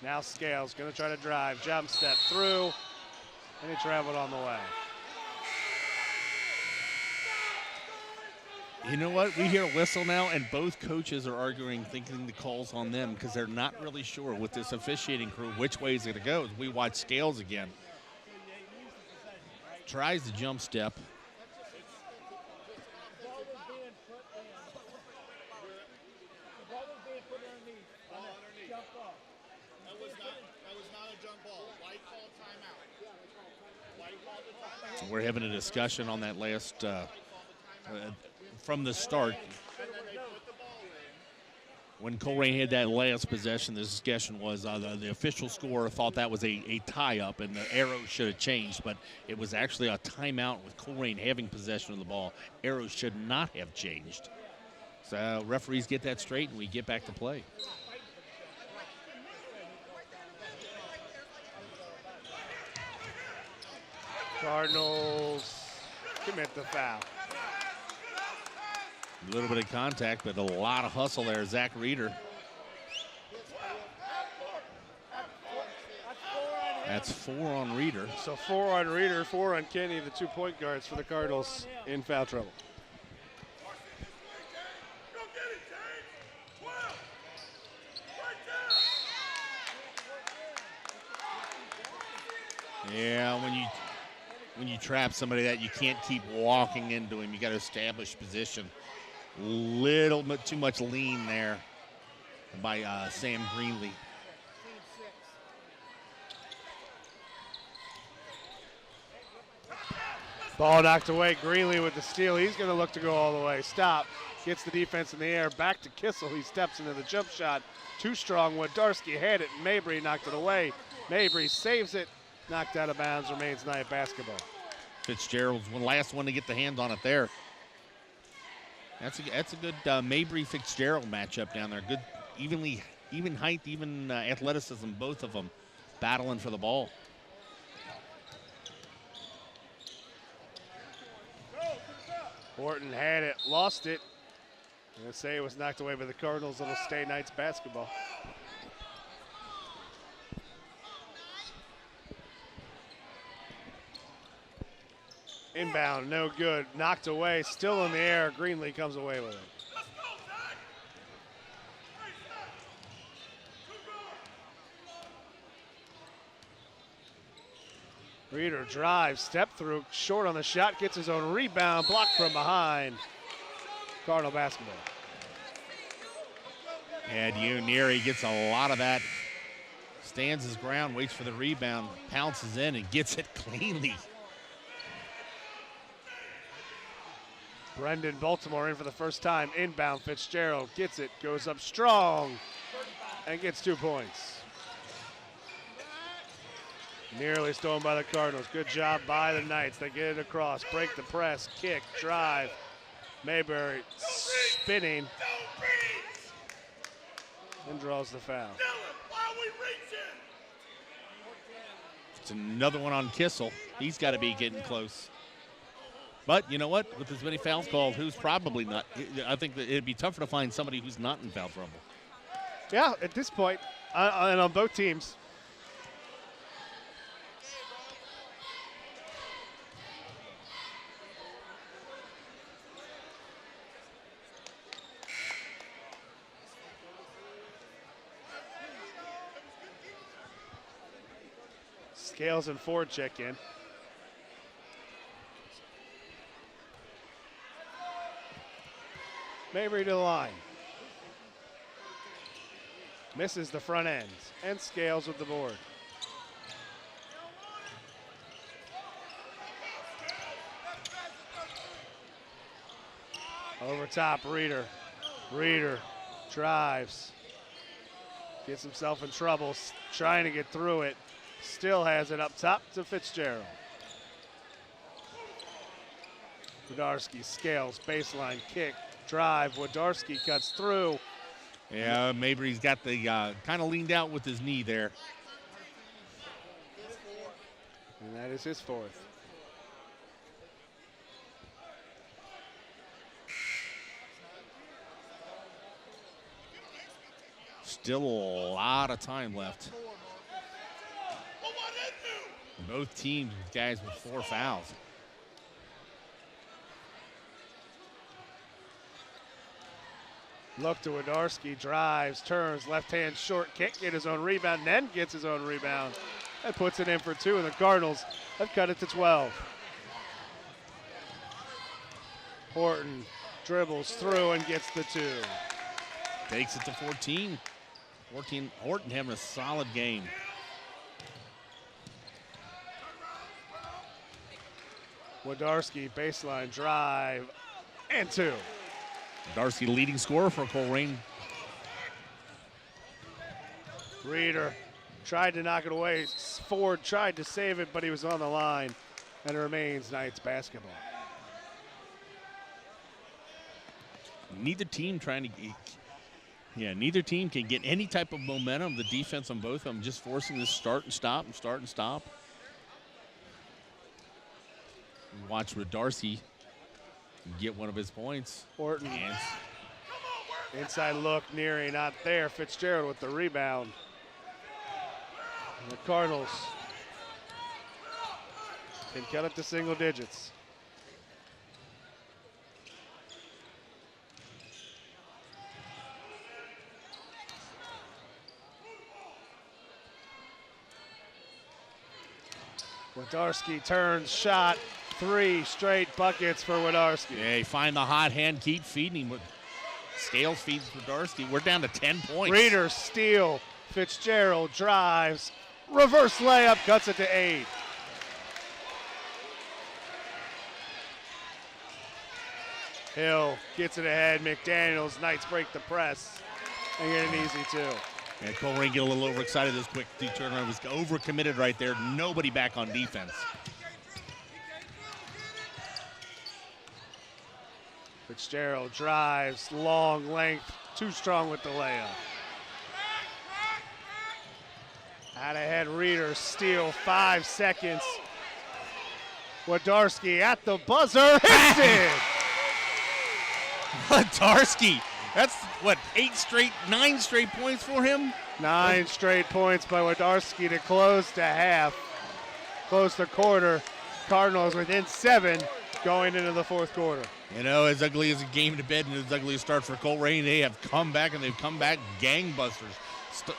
Now Scales going to try to drive, jump step through, and he traveled on the way. You know what? We hear a whistle now, and both coaches are arguing, thinking the call's on them because they're not really sure with this officiating crew which way is going to go. As we watch Scales again. Tries the jump step. We're having a discussion on that last from the start. When Colerain had that last possession, the discussion was the official score thought that was a tie-up and the arrows should have changed, but it was actually a timeout with Colerain having possession of the ball. Arrows should not have changed. So referees get that straight and we get back to play. Cardinals commit the foul. A little bit of contact, but a lot of hustle there. Zach Reeder. That's 4 on Reeder. So 4 on Reeder, 4 on Kenny, the 2 point guards for the Cardinals in foul trouble. Yeah, when you trap somebody that you can't keep walking into him, you got to establish position. Little bit too much lean there by Sam Greenlee. Ball knocked away. Greenlee with the steal. He's going to look to go all the way. Stop. Gets the defense in the air. Back to Kissel. He steps into the jump shot. Too strong. Wodarski had it. Mabry knocked it away. Mabry saves it. Knocked out of bounds. Remains Knight basketball. Fitzgerald's one last one to get the hands on it there. That's a good Mabry Fitzgerald matchup down there. Good, even height, even athleticism. Both of them battling for the ball. Horton had it, lost it. I'm going to say it was knocked away by the Cardinals. It'll stay Knights basketball. Inbound, no good. Knocked away, still in the air. Greenlee comes away with it. Reeder drives, step through, short on the shot, gets his own rebound, blocked from behind. Cardinal basketball. And Neary gets a lot of that. Stands his ground, waits for the rebound, pounces in and gets it cleanly. Brendan Baltimore in for the first time. Inbound, Fitzgerald gets it, goes up strong, and gets 2 points. Nearly stolen by the Cardinals. Good job by the Knights. They get it across, break the press, kick, drive. Mayberry spinning and draws the foul. It's another one on Kissel. He's got to be getting close. But you know what? With as many fouls called, who's probably not? I think that it'd be tougher to find somebody who's not in foul trouble. Yeah, at this point, and on both teams. Scales and Ford check in. Mabry to the line. Misses the front end. And Scales with the board. Over top, Reeder. Reeder drives. Gets himself in trouble, trying to get through it. Still has it up top to Fitzgerald. Wodarski, Scales, baseline kick, drive. Wodarski cuts through. Yeah, Mabry's got the kind of leaned out with his knee there. And that is his fourth. Still a lot of time left. Both teams, guys, with 4 fouls. Look to Wodarski, drives, turns, left hand short kick, get his own rebound, and then gets his own rebound. And puts it in for 2, and the Cardinals have cut it to 12. Horton dribbles through and gets the 2. Takes it to 14. Horton having a solid game. Wodarski, baseline drive, and 2. Darcy leading scorer for Colerain. Reeder tried to knock it away. Ford tried to save it, but he was on the line, and it remains Knights basketball. Neither team neither team can get any type of momentum. The defense on both of them just forcing this start and stop and start and stop. Watch Darcy get one of his points. Horton. Inside look, Neary not there. Fitzgerald with the rebound. And the Cardinals can cut it to single digits. Wodarski turns, shot, 3 straight buckets for Wodarski. Yeah, you find the hot hand, keep feeding him. Scales feeds Wodarski. We're down to 10 points. Reeder steal, Fitzgerald drives, reverse layup, cuts it to 8. Hill gets it ahead, McDaniels, Knights break the press and get an easy 2. And Colerain get a little overexcited. This quick turnaround was overcommitted right there. Nobody back on defense. Fitzgerald drives, long length, too strong with the layup. Out ahead, Reeder, steal, 5 seconds. Wodarski at the buzzer, hits it! Wodarski, that's what, 9 straight points for him? 9 straight points by Wodarski to close to half. Close the quarter. Cardinals within 7 going into the 4th quarter. You know, as ugly as a game to bed and as ugly a start for Colerain, they have come back, and they've come back gangbusters.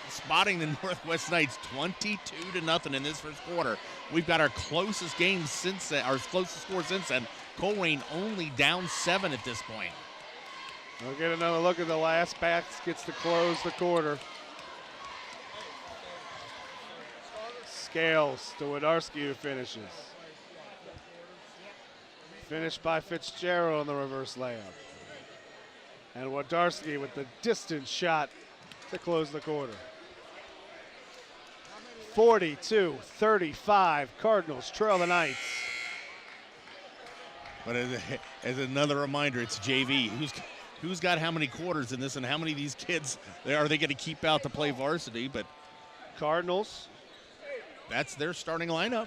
Spotting the Northwest Knights 22-0 in this first quarter. We've got our closest game since then, our closest score since then. Colerain only down 7 at this point. We'll get another look at the last baskets to close the quarter. Scales to Wodarski, who finishes. Finished by Fitzgerald on the reverse layup. And Wodarski with the distant shot to close the quarter. 42-35, Cardinals trail the Knights. But as another reminder, it's JV. Who's got how many quarters in this, and how many of these kids are they going to keep out to play varsity? But Cardinals. That's their starting lineup.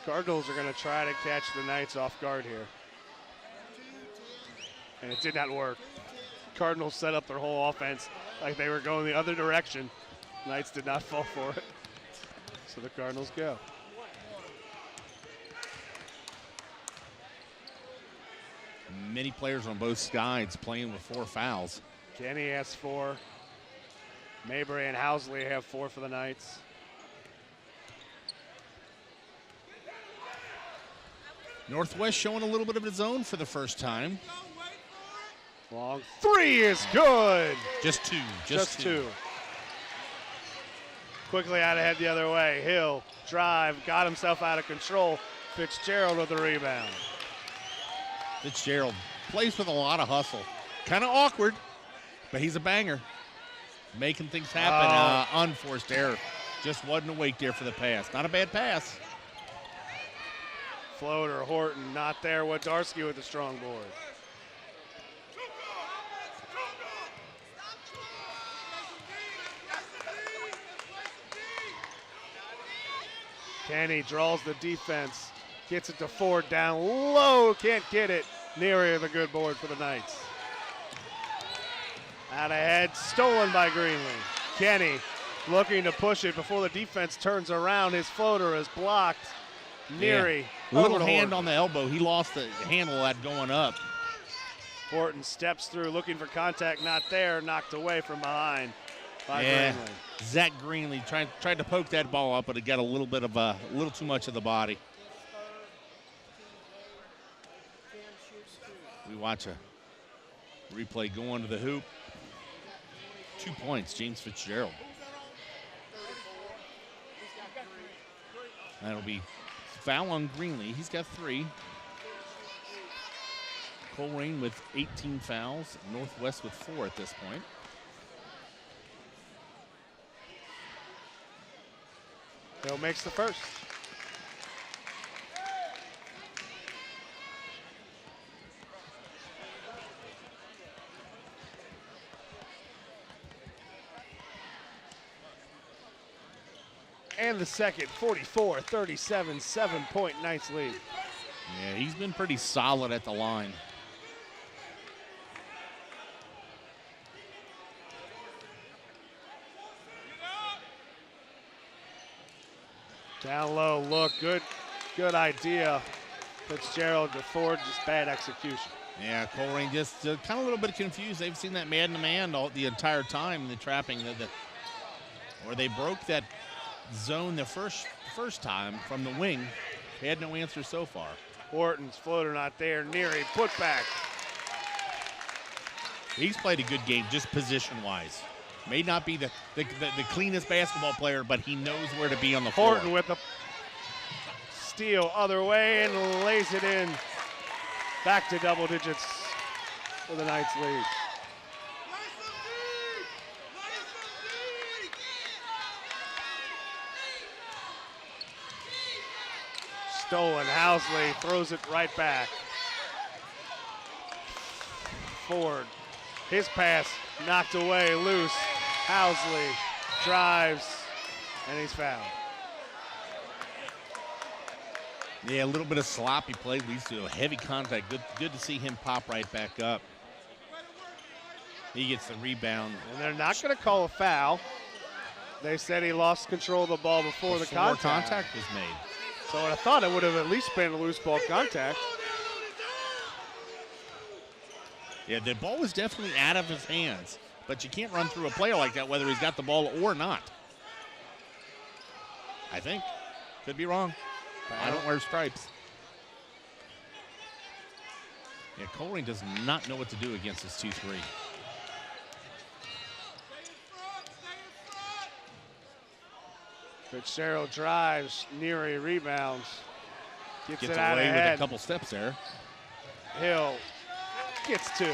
Cardinals are going to try to catch the Knights off guard here. And it did not work. Cardinals set up their whole offense like they were going the other direction. Knights did not fall for it. So the Cardinals go. Many players on both sides playing with 4 fouls. Kenny has 4. Mabry and Housley have 4 for the Knights. Northwest showing a little bit of its own for the first time. Long 3 is good. Just 2. Just 2. Quickly out ahead the other way. Hill, drive, got himself out of control. Fitzgerald with the rebound. Fitzgerald plays with a lot of hustle. Kind of awkward, but he's a banger. Making things happen. Unforced error. Just wasn't awake there for the pass. Not a bad pass. Floater, Horton, not there. Wodarski with the strong board. Kenny draws the defense, gets it to Ford down low, can't get it. Near the good board for the Knights. Out ahead, stolen by Greenlee. Kenny looking to push it before the defense turns around. His floater is blocked. Neary. Yeah. Little hand on the elbow. He lost the handle of that going up. Horton steps through, looking for contact, not there, knocked away from behind by Greenlee. Zach Greenlee tried to poke that ball up, but it got a little too much of the body. We watch a replay go under the hoop. 2 points, James Fitzgerald. That'll be foul on Greenlee. He's got 3. Colerain with 18 fouls. Northwest with 4 at this point. Hill makes the first. And the second, 44-37, 7-point Knights lead. Yeah, he's been pretty solid at the line. Down low, look, good idea Fitzgerald to Ford, just bad execution. Yeah, Colerain just kind of a little bit confused. They've seen that man-to-man the entire time, the trapping, or they broke that zone the first time from the wing. They had no answer so far. Horton's floater not there. Neary put back. He's played a good game just position-wise. May not be the cleanest basketball player, but he knows where to be on the floor. Horton with a steal other way and lays it in. Back to double digits for the Knights lead. Stolen. Housley throws it right back. Ford. His pass knocked away, loose. Housley drives, and he's fouled. Yeah, a little bit of sloppy play leads to a heavy contact. Good to see him pop right back up. He gets the rebound. And they're not going to call a foul. They said he lost control of the ball before the contact was made. So I thought it would have at least been a loose ball contact. Yeah, the ball was definitely out of his hands, but you can't run through a player like that whether he's got the ball or not. I think. Could be wrong. I don't wear stripes. Yeah, Colerain does not know what to do against this 2-3. Fitzgerald drives, Neary rebounds. Gets Gets it out away ahead. with a couple steps there. Hill gets two.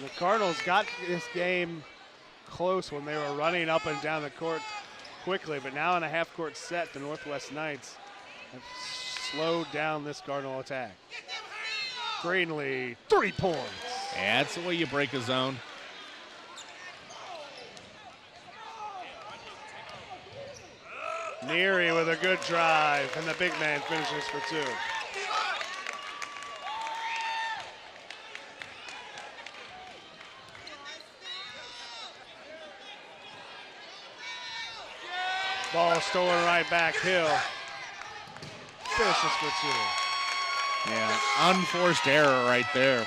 The Cardinals got this game close when they were running up and down the court quickly, but now in a half-court set, the Northwest Knights have slowed down this Cardinal attack. Greenlee, 3 points. Yeah, that's the way you break a zone. Neary with a good drive, and the big man finishes for 2. Ball stolen right back. Hill finishes for 2. Yeah, unforced error right there.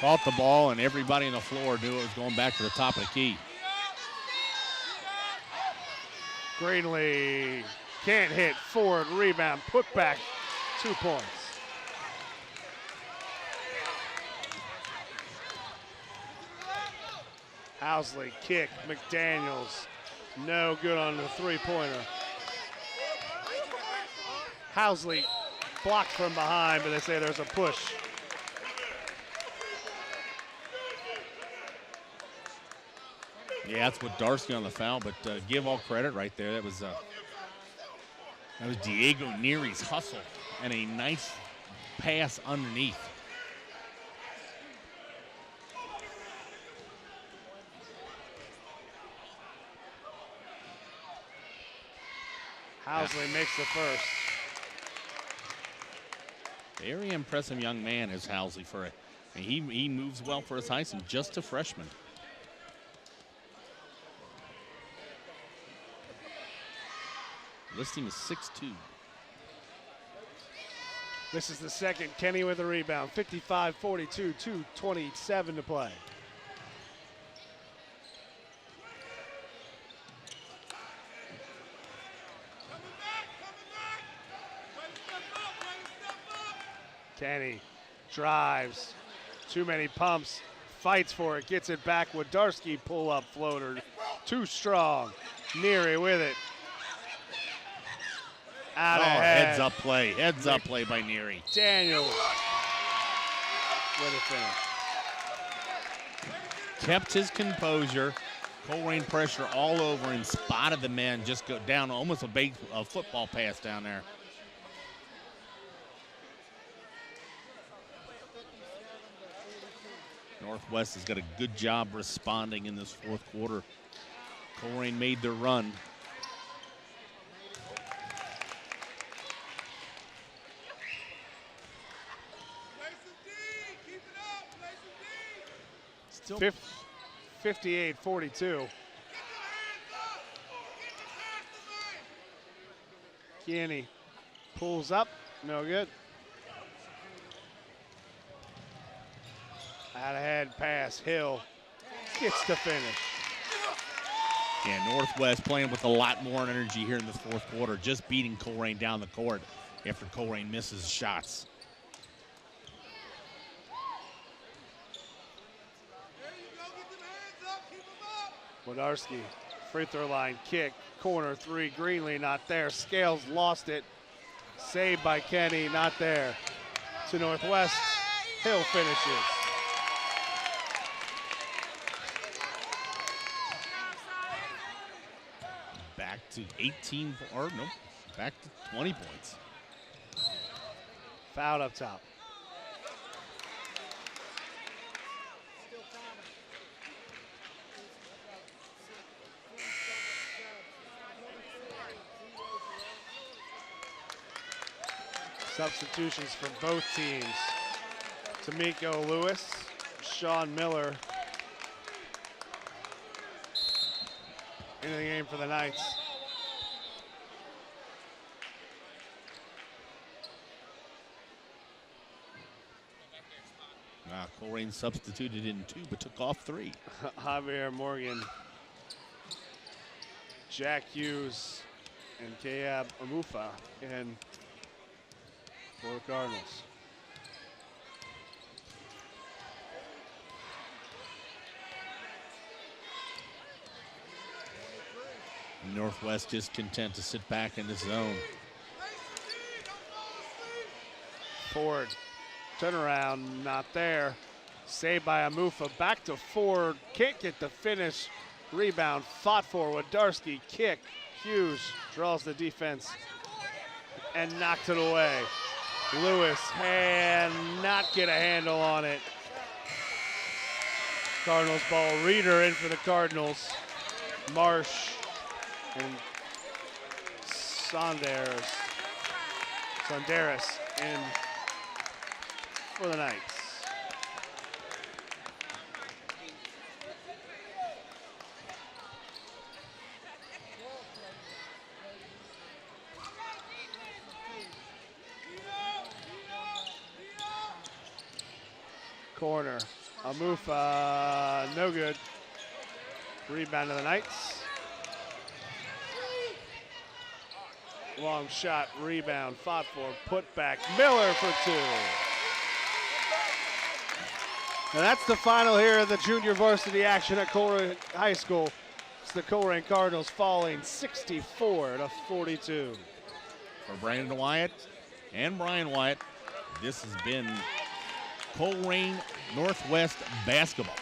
Caught the ball, and everybody on the floor knew it was going back to the top of the key. Greenlee can't hit. Ford rebound, put back, 2 points. Housley kick, McDaniels, no good on the 3-pointer. Housley blocked from behind, but they say there's a push. Yeah, that's what Darsky on the foul, but give all credit right there. That was Diego Neary's hustle and a nice pass underneath. Housley makes the first. Very impressive young man is Housley for it. He moves well for his height and just a freshman. Listing is 6'2". This is the second. Kenny with a rebound. 55-42, 2:27 to play. Kenny drives. Too many pumps. Fights for it. Gets it back. Wodarski pull-up floater. Too strong. Neary with it. Out ahead. Heads up play. Heads up play by Neary. Daniels with a finish. Kept his composure. Colerain pressure all over and spotted the man just go down almost a football pass down there. Northwest has got a good job responding in this fourth quarter. Colerain made their run. Still 58-42. Kearney pulls up, no good. Out ahead pass, Hill gets the finish. Yeah, Northwest playing with a lot more energy here in the fourth quarter, just beating Colerain down the court after Colerain misses shots. There you go, get them hands up, keep them up. Wodarski, free throw line kick, corner three, Greenlee not there. Scales lost it. Saved by Kenny, not there. To Northwest, Hill finishes. Back to 18, or no, back to 20 points. Fouled up top. Substitutions for both teams. Tamiko Lewis, Sean Miller into the game for the Knights. Colerain substituted in 2, but took off 3. Javier Morgan, Jack Hughes, and Kayab Amufa in for the Cardinals. Northwest just content to sit back in the zone. Ford, turnaround, not there. Saved by Amufa, back to Ford, can't get the finish. Rebound, fought for, Wodarski, kick. Hughes draws the defense and knocked it away. Lewis, not get a handle on it. Cardinals ball, Reeder in for the Cardinals. Marsh and Sonderas in for the Knights. Corner, Amufa, no good. Rebound to the Knights. Long shot, rebound, fought for, put back, Miller for 2. And that's the final here of the junior varsity action at Colerain High School. It's the Colerain Cardinals falling 64-42. For Brandon Wyatt and Brian Wyatt, this has been Colerain Northwest basketball.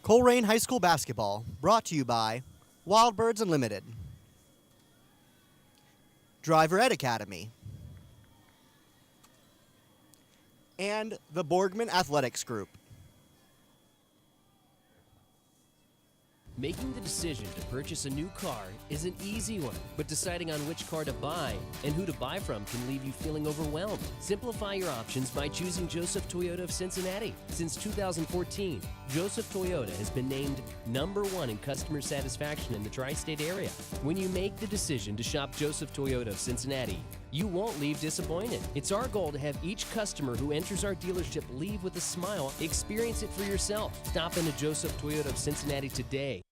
Colerain High School Basketball, brought to you by Wild Birds Unlimited, Driver Ed Academy, and the Borgman Athletics Group. Making the decision to purchase a new car is an easy one, but deciding on which car to buy and who to buy from can leave you feeling overwhelmed. Simplify your options by choosing Joseph Toyota of Cincinnati. Since 2014, Joseph Toyota has been named #1 in customer satisfaction in the tri-state area. When you make the decision to shop Joseph Toyota of Cincinnati, you won't leave disappointed. It's our goal to have each customer who enters our dealership leave with a smile. Experience it for yourself. Stop into Joseph Toyota of Cincinnati today.